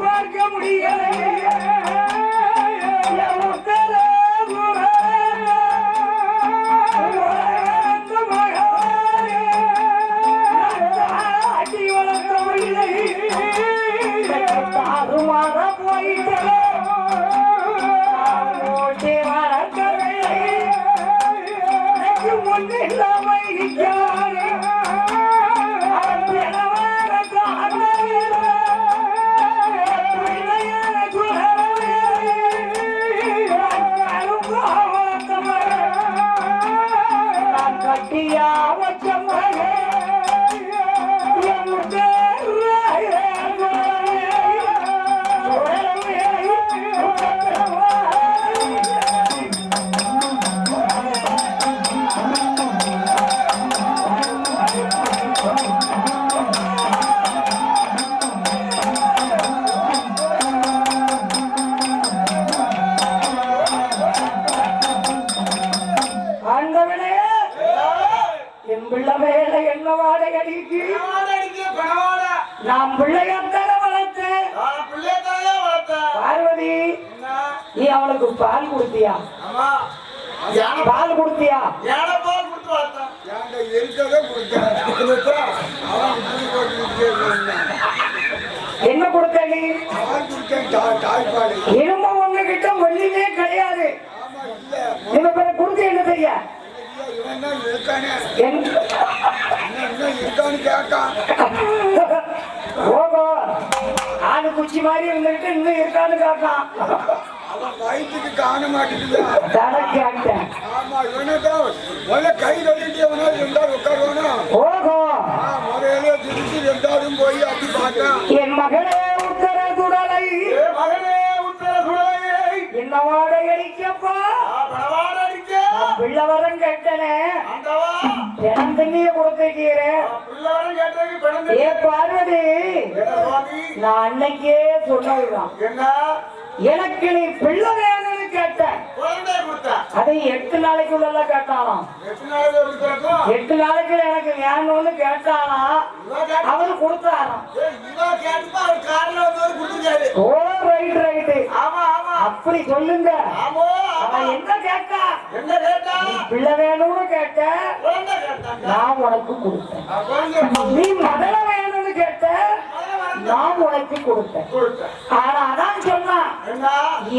பார்க்க முடியல. பிள்ளை மேல என்ன வாடகை அடிக்கு நான் பிள்ளையத்தால வளர்த்தேன் பார்வதி நீ அவளுக்கு பால் கொடுத்தியா பால் கொடுத்தியா என்ன கொடுத்த நீ இனிமே உங்ககிட்ட ஒண்ணுமே கிடையாது நீங்க பிற கொடுத்து என்ன செய்ய ஓகோ ஆடு குச்சி மாதிரி இருந்துகிட்டு இன்னும் இருக்கான்னு காக்கான் வயிற்றுக்கு காண மாட்டேங்குது ஆமா இவனதான் கை கட்டிட்டு எவனா ரெண்டாவது உட்காருவானா ஓகோ முதல்ல திருச்சி ரெண்டாவதும் போய் அப்படி பார்த்தான் என் மகளே உத்தர குடலை என்ன வாடகை அடிக்கப்பா பிள்ளை வரம் கேட்டனே தினம் தண்ணிய கொடுத்துக்கிறேன் ஏ பார்வதி நான் அன்னைக்கே சொன்னதுதான் எனக்கு நீ பிள்ளை வேணும்னு கேட்டேன் அதை 8 நாளைக்குள்ள கேட்டாலாம் 8 நாளைக்குள்ள எனக்கு வேணும்னு கேட்டானா அவரு கொடுத்தாராம் ஓ ரைட் ரைட்டு அப்படி சொல்லுங்க அவன் என்ன கேட்டா பிள்ளை வேணும்னு கேட்ட நான் உனக்கு கொடுத்தேன் நீ மகள வேணும்னு கேட்ட நான் உனக்கு கொடுத்தேன் ஆனா அதான் சொன்னா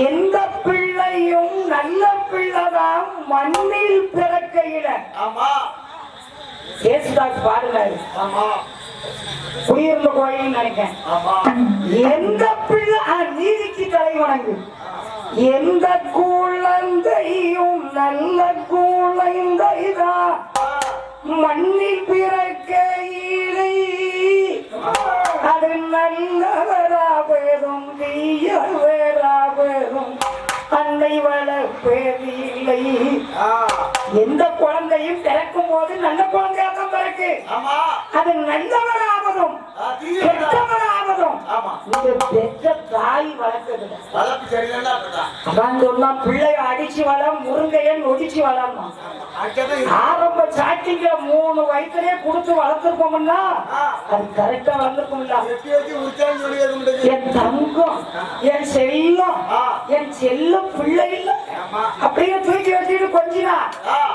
எந்த பிள்ளையும் நல்ல பிள்ளைதான் மண்ணில் பிறக்கையில சேசுதாஸ் பாடுறாரு குடியிருந்த கோயில் நினைக்கிறேன் எந்த பிள்ளை நீதிக்கு தலை வணங்கு எந்த குழந்தையும் நல்ல குழந்தைதான் மண்ணில் பிறக்கையிலே அது நல்லவரா பெறும் தீயவரா பெறும் அன்னை வளர்ப்பதில்லை எந்த குழந்தையும் பிறக்கும் போது நல்ல குழந்தையாக பிறக்கு அது நல்லவராவதும் கெட்டவராவதும் பெற்ற தாய் வளர்க்குது அதான் சொன்னா பிள்ளை அடிச்சு வளம் முருங்கையன் ஒடிச்சு வளர்மா ஆரம்ப சாட்டிங்க 3 வயசுலயே கொடுத்து வளர்த்துருக்கோம்னா அது கரெக்டா வளர்ந்துருக்கோம்ல என் தங்கம் என் செல்லம் என் செல்ல பிள்ளை இல்ல அப்படியே தூக்கி வச்சுட்டு கொஞ்சினா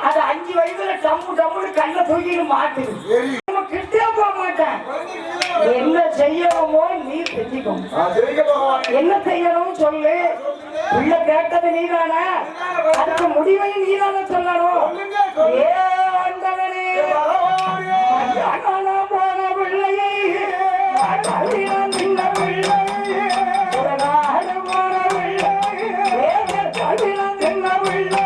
அது 5 வயசுல டம்மு டம்முன்னு கண்ணை தூக்கிட்டு மாட்டுது கிட்டே போக மாட்டேன் என்ன செய்யணுமோ நீ செஞ்சுக்கோ என்ன செய்யணும் சொல்லு பிள்ளை கேட்டது நீதானே அதுக்கு முடிவை நீதானே சொல்லணும் ஏ ஆண்டவனே போன பிள்ளையை சின்ன பிள்ளை போன பிள்ளை சின்ன பிள்ளை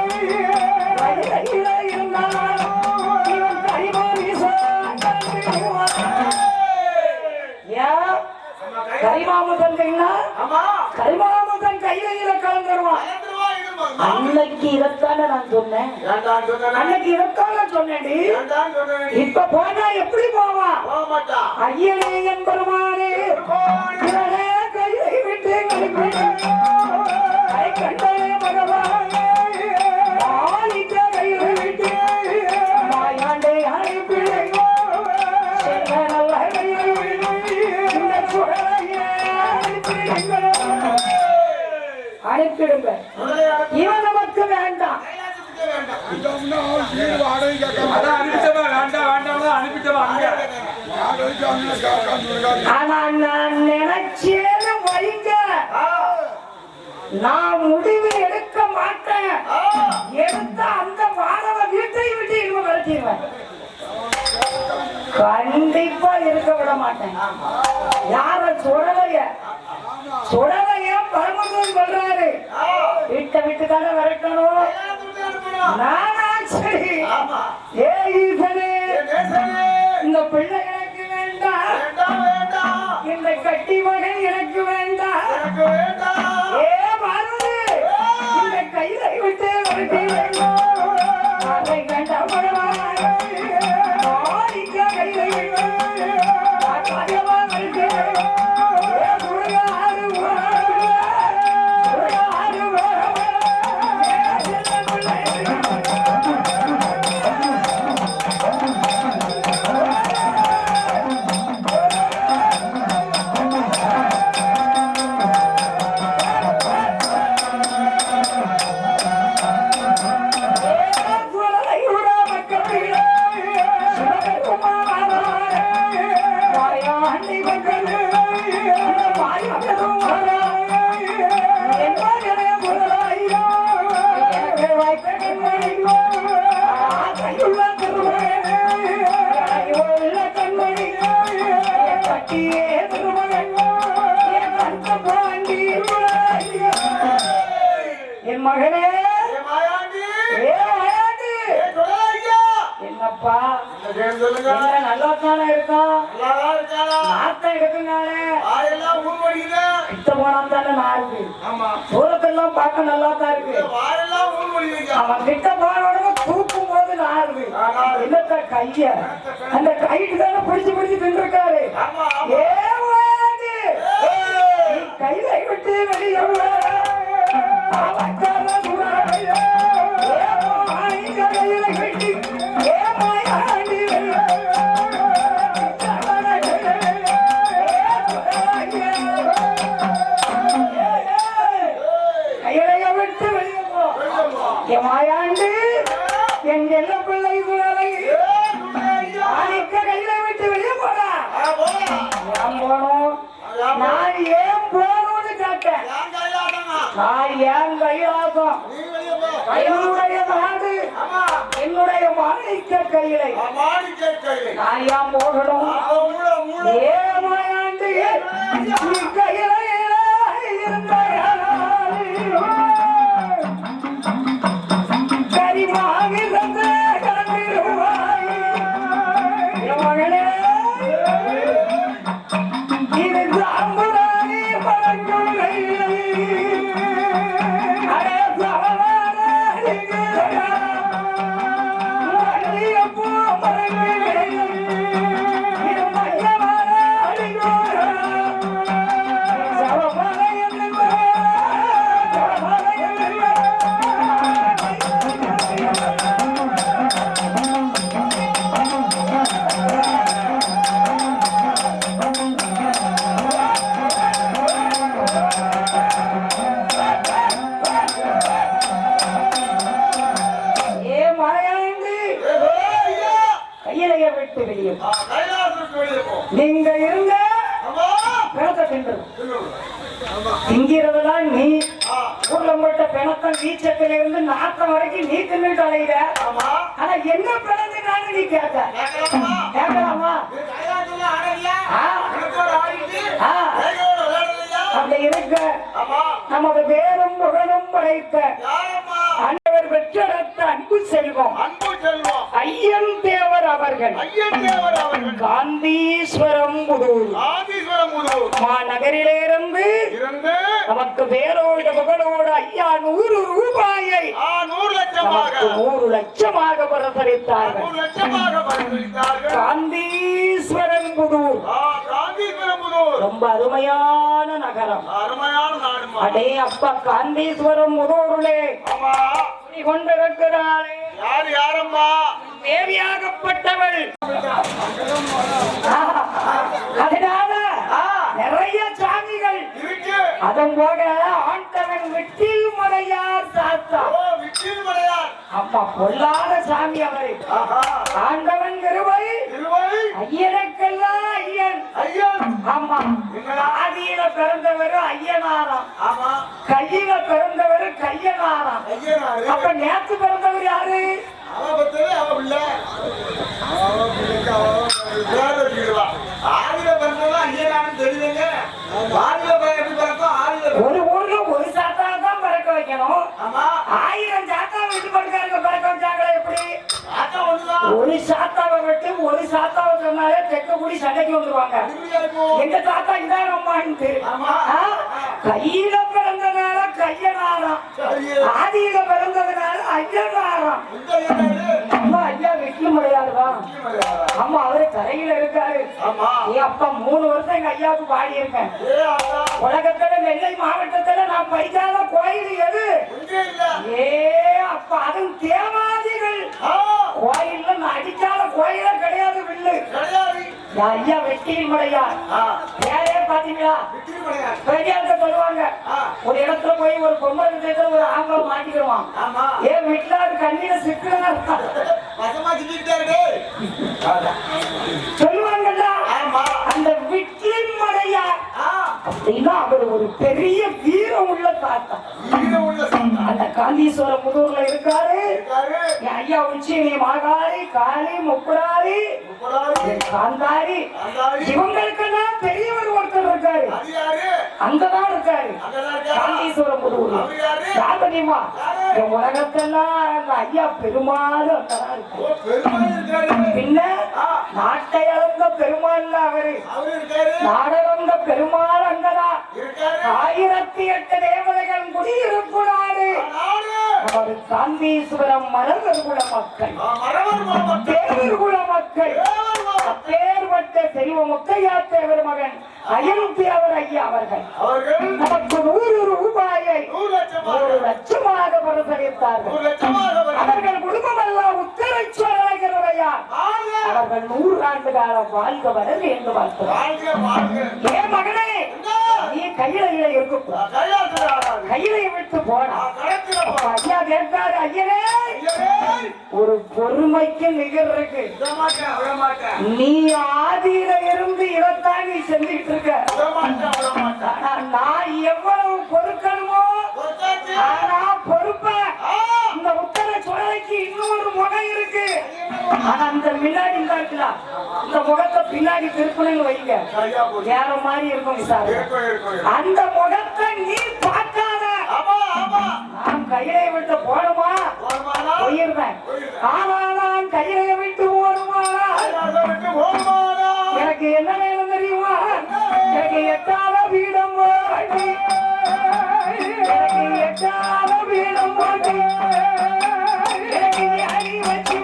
கரிமாமுதன் கரிமாமுதன் கையில கலந்துருவான் அன்னைக்கு இதத்தான நான் சொன்னேன் அன்னைக்கு இதத்தான சொன்னேன் இப்ப போனா எப்படி போவான் ஐயனே என் பெருமானே கையை விட்டு கண்டனே பகவானே கையை விட்டு மாயாண்டே அனுப்பிடுங்க அனுப்பிடுங்க இவன் நமக்கு வேண்டாம் ஆனா நான் நினைச்சேன்னு வைங்க நான் முடிவு எடுக்க மாட்டேன் எடுத்த அந்த மாணவ வீட்டை விட்டு இவங்க விரட்டிடுவேன் கண்டிப்பா இருக்க விட மாட்டேன் யார சுடலைய பரமதன் சொல்றாரு வீட்டை விட்டு தானே விரட்டணும் நானா சரி ஏ ஈசனே இந்த பிள்ளை எனக்கு வேண்டாம் இந்த கட்டி மகன் எனக்கு வேண்டாம் ஏ பார்வதி இந்த கையை விட்டு விரட்டி வேண்டாம் அதை வேண்டாம் மகனே ஏ மாயாண்டி ஏ மாயாண்டி ஏ தொலையா என்னப்பா சொல்லுங்க என்ன நல்லா தானே இருக்கா நல்லா இருக்காளா நாத்தம் இருக்குங்கானே வாயெல்லாம் ஊர்வடிக்குது கிட்ட போனா தானே நான் இருக்கு ஆமா தூரத்தெல்லாம் பார்க்க நல்லா தான் இருக்கு வாயெல்லாம் ஊர்வடிக்குது அவன் கிட்ட போனோட தூக்கும் போது நான் இருக்கு என்னத்த கைய அந்த கைக்கு தானே பிடிச்சு தின்றுருக்காரு ஆமா ஏ மாயாண்டி நீ கையில விட்டு வெளியே மாயாண்டு என் செல்ல பிள்ளை கையில விட்டு வெளியே போடா ஏன் போனோம் நான் ஏன் போகணும்னு கேட்டேன் நான் ஏன் கையாசம் என்னுடைய நாடு என்னுடைய மாணிக்க கையிலை நான் ஏன் போகணும் ஏ மாயாண்டு நீ கையில இருந்த நீங்க இருந்த திங்கிறதுதான் நீ ஊர்ல போட்ட பிணத்தம் நீச்சத்துல இருந்து நாத்தம் வரைக்கும் நீ தின்னுட்டு அலையிற ஆனா என்ன பிணத்துனாலும் நீ கேட்கலாமா அப்படி இருக்க நமது பேரும் புகழும் படைத்த அன்பர் பெற்றெடுத்த அன்பு செல்வம் ஐயன் தேவர் அவர்கள் காந்தீஸ்வரம் புதூர் மாநகரிலிருந்து நமக்கு பேரோடு புகழோடு ஐயா 100 ரூபாயை 100 லட்சமாக பரிசளித்தார்கள். காந்தீஸ்வரன் புதூர் ரொம்ப அருமையான நகரம். அடே அப்பா காந்தீஸ்வரம் புதூருளே கொண்டிருக்கிறாளே யாரம்மா தேவியாகப்பட்டவள். அதனால நிறைய சாமிகள் அதன் போக ஆண்டவன் வெற்றில் மலையார் சாத்தா அம்மா பொல்லாத சாமி அவரை ஆண்டவன் கிருபை ஐயனுக்கெல்லாம் ஐயன். ஆமா ஆதியில பிறந்தவர் ஐயனாராம், கையில பிறந்தவர் கையனாராம். அப்ப நேத்து பிறந்தவர் யாரு? ஒரு ஊர்ல ஒரு சாத்தா தான் பிறக்க வைக்கணும். 1000 சாத்தா வீட்டு படுக்காரங்க பிறக்க வச்சாங்களே எப்படி? ஒரு சாத்தாவை விட்டு ஒரு சாத்தாவை சொன்னாலே தெக்க கூடி சண்டைக்கு வந்துருவாங்க. எங்க தாத்தா இதான் அம்மான்ட்டு. கையில பிறந்தனால கையனாராம், ஆதியில பிறந்ததுனால ஐயனாராம். அம்மா ஐயா வெற்றி முறையாடுதான். ஆமா அவரு கரையில இருக்காரு. என் அப்பா 3 வருஷம் எங்க ஐயாவுக்கு பாடி இருக்கேன். உலகத்துல நெல்லை மாவட்டத்துல நான் படிக்காத கோயில் எது? ஏ அப்பா அதுவும் தேவாதிகள் கோயில்ல நான் அடிக்காத கோயில கிடையாது. வில்லு ஐயா வெற்றியின் முறையார் பேரே பாத்தீங்களா? பெரியார்ட்ட சொல்லுவாங்க, ஒரு இடத்துல போய் ஒரு பொம்பளை விஷயத்துல ஒரு ஆம்பளை மாட்டிக்கிடுவான். ஏன் வீட்டுல அது கண்ணீர சிக்கலா சொல்லுவாங்கல்ல. அந்த வெற்றியின் முறையார் அப்படின்னா அவர் ஒரு பெரிய வீரம் உள்ள தாத்தா. அந்த காந்தீஸ்வரம் புதூர்ல இருக்காரு என் ஐயா உச்சினி மாகாளி காளி முப்புடாரி காந்தாரி இவங்களுக்கெல்லாம் பெரியவர் ஒருத்தர் இருக்காரு அங்கதான் இருக்காரு காந்தீஸ்வரம் புதூர்ல யார் தெரியுமா என் உலகத்தெல்லாம் அந்த ஐயா பெருமாள் அங்கதான் இருக்காரு பின்ன நாட்டை அளந்த பெருமாள் அவரு நாடகந்த பெருமாள் அங்கதான் 1008 தேவதைகள் குடியிருப்புடாரு அவர் காந்தீஸ்வரம் மரவர் குல மக்கள் தேவர் குல மக்கள் அப்பேற்பட்ட செல்வ முத்தையா தேவர் மகன் அயல்பி அவர் ஐயா அவர்கள் நமக்கு 100 ரூபாயை 1 லட்சமாக பரிசளித்தார்கள் அவர்கள் குடும்பம் எல்லாம் உத்தரச்சோரையா அவர்கள் 100 ஆண்டு காலம் வாழ்க வர என்று வாழ்த்துவார் ஏன் மகனே நீ கையில இருக்கும் கையில விட்டு போனா ஐயா கேட்டாரு ஐயனே ஒரு பொறுமைக்கு நிகர் இருக்கு நீ ஆதியில இருந்து இதைத்தான் நீ செஞ்சுட்டு இருக்க நான் எவ்வளவு பொறுக்கணுமோ ஆனா பொறுப்பேன் இந்த உத்தர சோழலைக்கு இன்னொரு முகம் இருக்கு ஆனா அந்த முன்னாடி இருந்தாக்கலாம் இந்த முகத்தை பின்னாடி திருப்பணும்னு வைங்க வேற மாதிரி இருக்கும் சார் அந்த முகத்தை நீ பார்க்காத நான் கையிலை விட்டு போடுமா போயிருந்தேன் ஆனா நான் கையிலை விட்டு போடுமா எனக்கு என்ன வேணும் தெரியுமா எனக்கு எட்டாத வீடம் போட்டி எனக்கு எட்டாத வீடம் போட்டி எனக்கு அடி வச்சு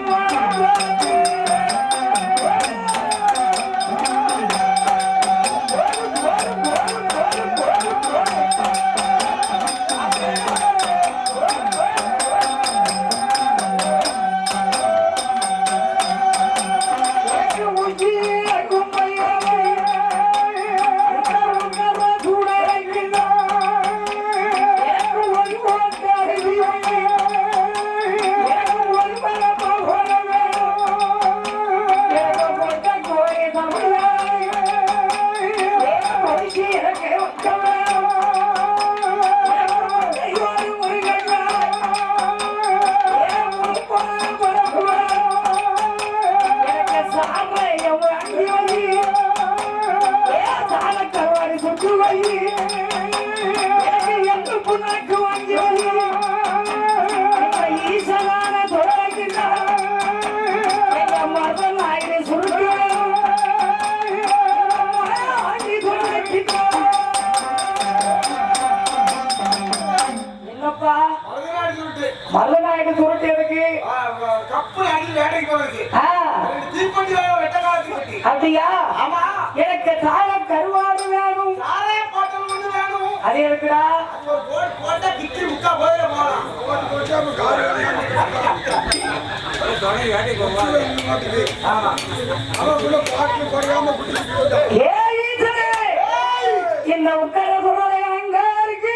மல்லநாயுடு சுருட்டு எதுக்கு அப்படியா எனக்கு தாழ கருவாடு வேணும் அது இருக்குடா இந்த உத்தர குரலை அங்க இருக்கு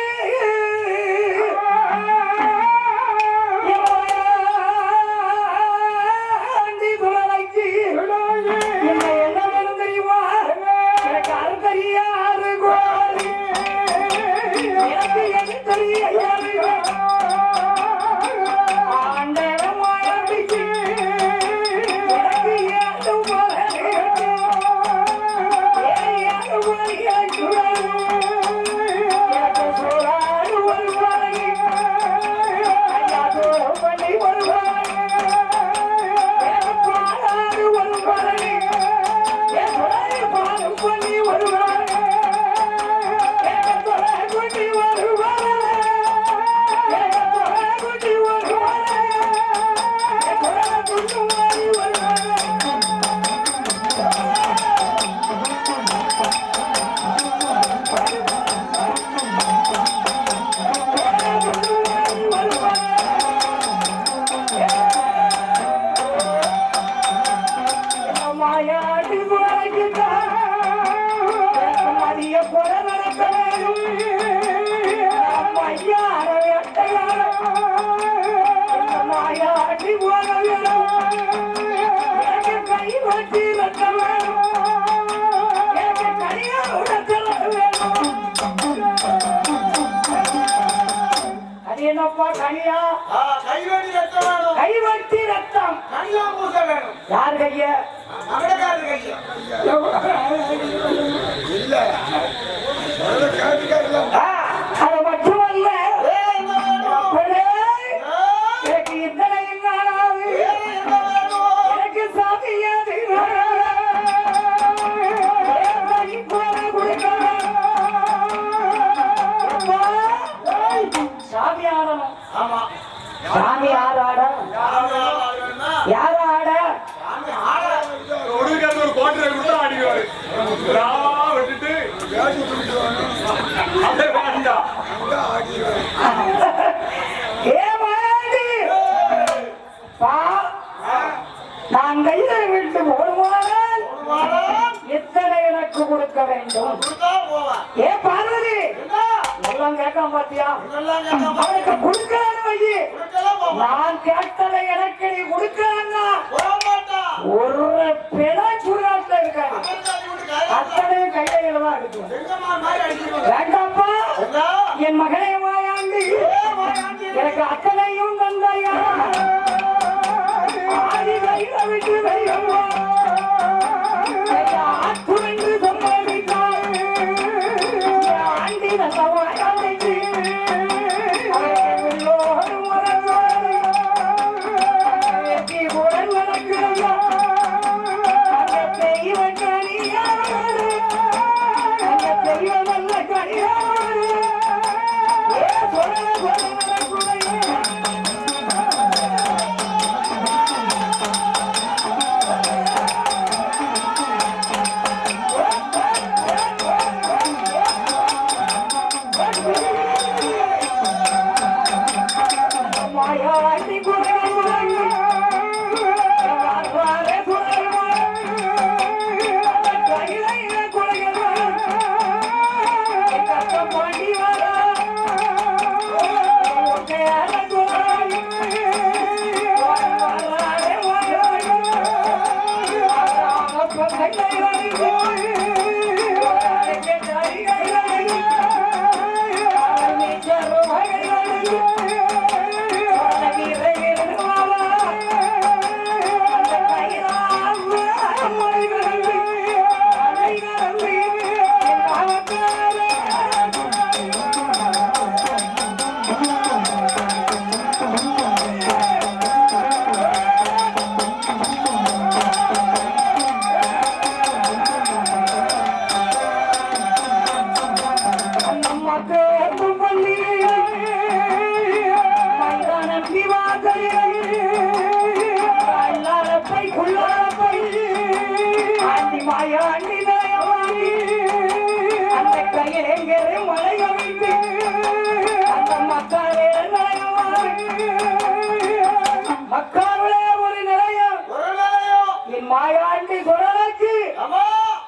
என்னப்பா கனியா? கைவெட்டி ரத்தம் வேணும். கைவட்டி ரத்தம் நல்லா பூச வேணும். யார் கைய? அவனக்காரு கைய. இல்ல அது மட்டுமல்ல, எனக்கு இத்தனையும் காணாது, எனக்கு சாமியாது சாமி ஆடணும். ஆமா சாமி யார் ஆட? யார் ஆட? ஒரு கோட்டரை கொடுத்தா அடிக்குவாரு. விட்டுட்டு நான் கையில விட்டு ஓடுவானால் எத்தனை எனக்கு கொடுக்க வேண்டும்? ஏ பார்வதி, எல்லாம் கேட்காம பாத்தியா? அவனுக்கு கொடுக்கலான்னு வையி, நான் கேட்டதை எனக்கு நீ கொடுக்கலன்னா ஒரு பெண சூழாட்ட இருக்காது, அத்தனையும் கையில தான் இருக்கும். வேண்டாப்பா, என் மகனே வாயாண்டி, எனக்கு அத்தனையும் தந்தையா ஆதி கையில விட்டு வையம்மா ஆற்றுவென்று சம்பாதித்தாள் ஆண்டி நசவாயாண்டி உடன் நடக்கிறதா அந்த தெய்வம் கனியாடு, அந்த தெய்வம் நல்ல கனியாடு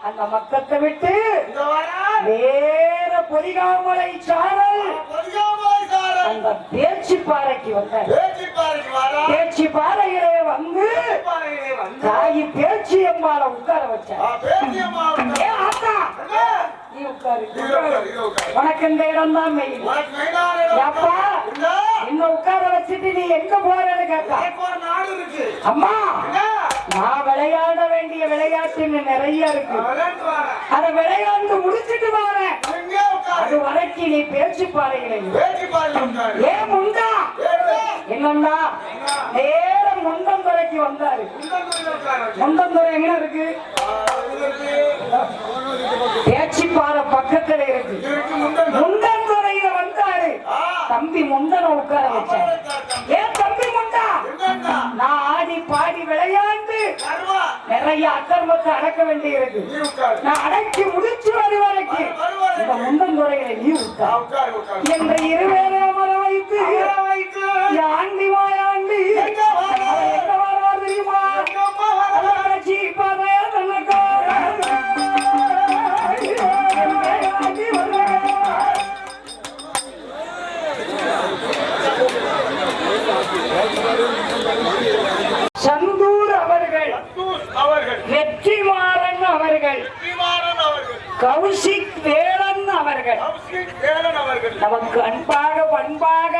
அந்த மக்கத்தை விட்டு வேற பொதிகாமலை சாரல் அந்த பேச்சு பாறைக்கு வந்த பேச்சு பாறையிலே வந்து தாயி பேச்சு அம்மாவை உட்கார வச்சார். நீ உட்காரு, உனக்கு இந்த இடம் தான் மெயின். அப்பா என்ன உட்கார வச்சுட்டு நீ எங்க போறன்னு கேட்டா, அம்மா நான் விளையாட வேண்டிய விளையாட்டு நிறைய இருக்கு, அத விளையாண்டு முடிச்சுட்டு வரேன், அது வரைக்கும் நீ பேச்சு பாறையிலையும் ஏன் முண்டா என்னன்னா நேரம் முண்டந்துறைக்கு வந்தாரு. முண்டந்துறை எங்க இருக்கு? பேச்சிப்பாறை பக்கத்துல இருக்கு. முண்டந்துறையில வந்தாரு. தம்பி முண்டனை உட்கார வச்சாரு. ஏன் தம்பி முண்டா, நான் ஆடி பாடி விளையாண்டு நிறைய அக்கர்மத்தை அடக்க வேண்டி இருக்கு, நான் அடக்கி முடிச்சு வரைக்கும் இந்த முண்டந்துறையில நீ உட்கார் என்ற இருவேறு அமர வைத்து ஆண்டி வாயாண்டி எங்க வரா தெரியுமா? சந்தூர் அவர்கள், வெற்றிமாறன் அவர்கள், கௌசிக் வேளன் அவர்கள் அவர்கள் நமக்கு அன்பாக பண்பாக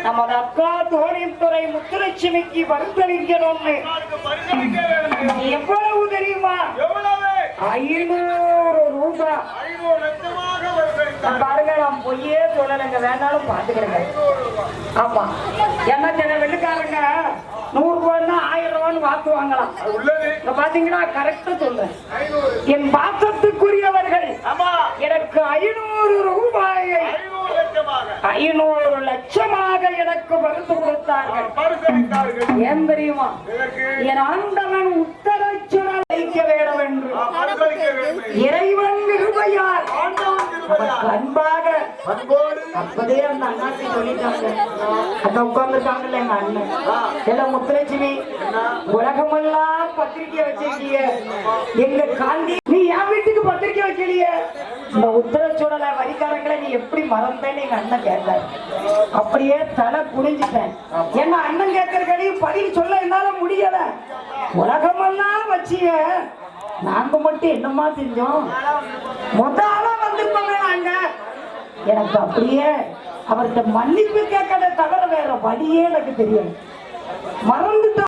நமது அக்கா தோணித்துறை முத்துலட்சுமிக்கு வருத்தளிக்கணும்னு எவ்வளவு தெரியுமா? 500 ரூபாய். பாருங்க, நான் பொய்யே சொல்லலைங்க, வேணாலும் பாத்துக்கிறேங்க. ஆமா, என்ன சில வெள்ளிக்காரங்க 100 ரூபாய்னா 1000 ரூபான்னு வாங்குவாங்களாம். பாத்தீங்கன்னா கரெக்டா சொல்றேன். என் பாசத்துக்குரியவர்கள் எனக்கு 500 ரூபாயை 500 லட்சமாக எனக்கு பரிசு கொடுத்தார்கள். ஏன் தெரியுமா? என் ஆண்டவன் உத்தரச்சுடல் வைக்க வேண்டும் என்று இறைவன் கிருபையால் அன்பாக அப்பதே அந்த அண்ணாச்சி சொல்லிட்டாங்க. அந்த உட்கார்ந்துருக்காங்கல்ல எங்க அண்ணன் எல்லாம் முத்துலட்சுமி, உலகமெல்லாம் பத்திரிக்கை வச்சிருக்கீங்க, எங்க காந்தி நீ என் வீட்டுக்கு பத்திரிக்கை வைக்கலையே, இந்த உத்தரச்சூழல வரிக்காரங்களை நீ எப்படி மறந்தேன்னு எங்க அண்ணன் கேட்டார். அப்படியே தலை குனிஞ்சிட்டேன். எங்க அண்ணன் கேட்கறதையும் பதில் சொல்ல என்னால முடியல. உலகமெல்லாம் வச்சிய நாங்க மட்டும் என்னமா செஞ்சோம்? முதல்ல வந்திருப்போமே நாங்க. எனக்கு அப்படியே அவர்கிட்ட மன்னிப்பு கேட்கறத தவிர வேற வழியே எனக்கு தெரியும். மறந்துட்டோம்.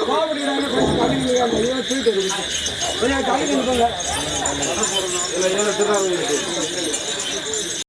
கோவப்படுகிறாங்க கொஞ்சம் கழுவி அந்த ஏன் தூக்கிட்டு இருக்கு கொஞ்சம் கழுவி போங்க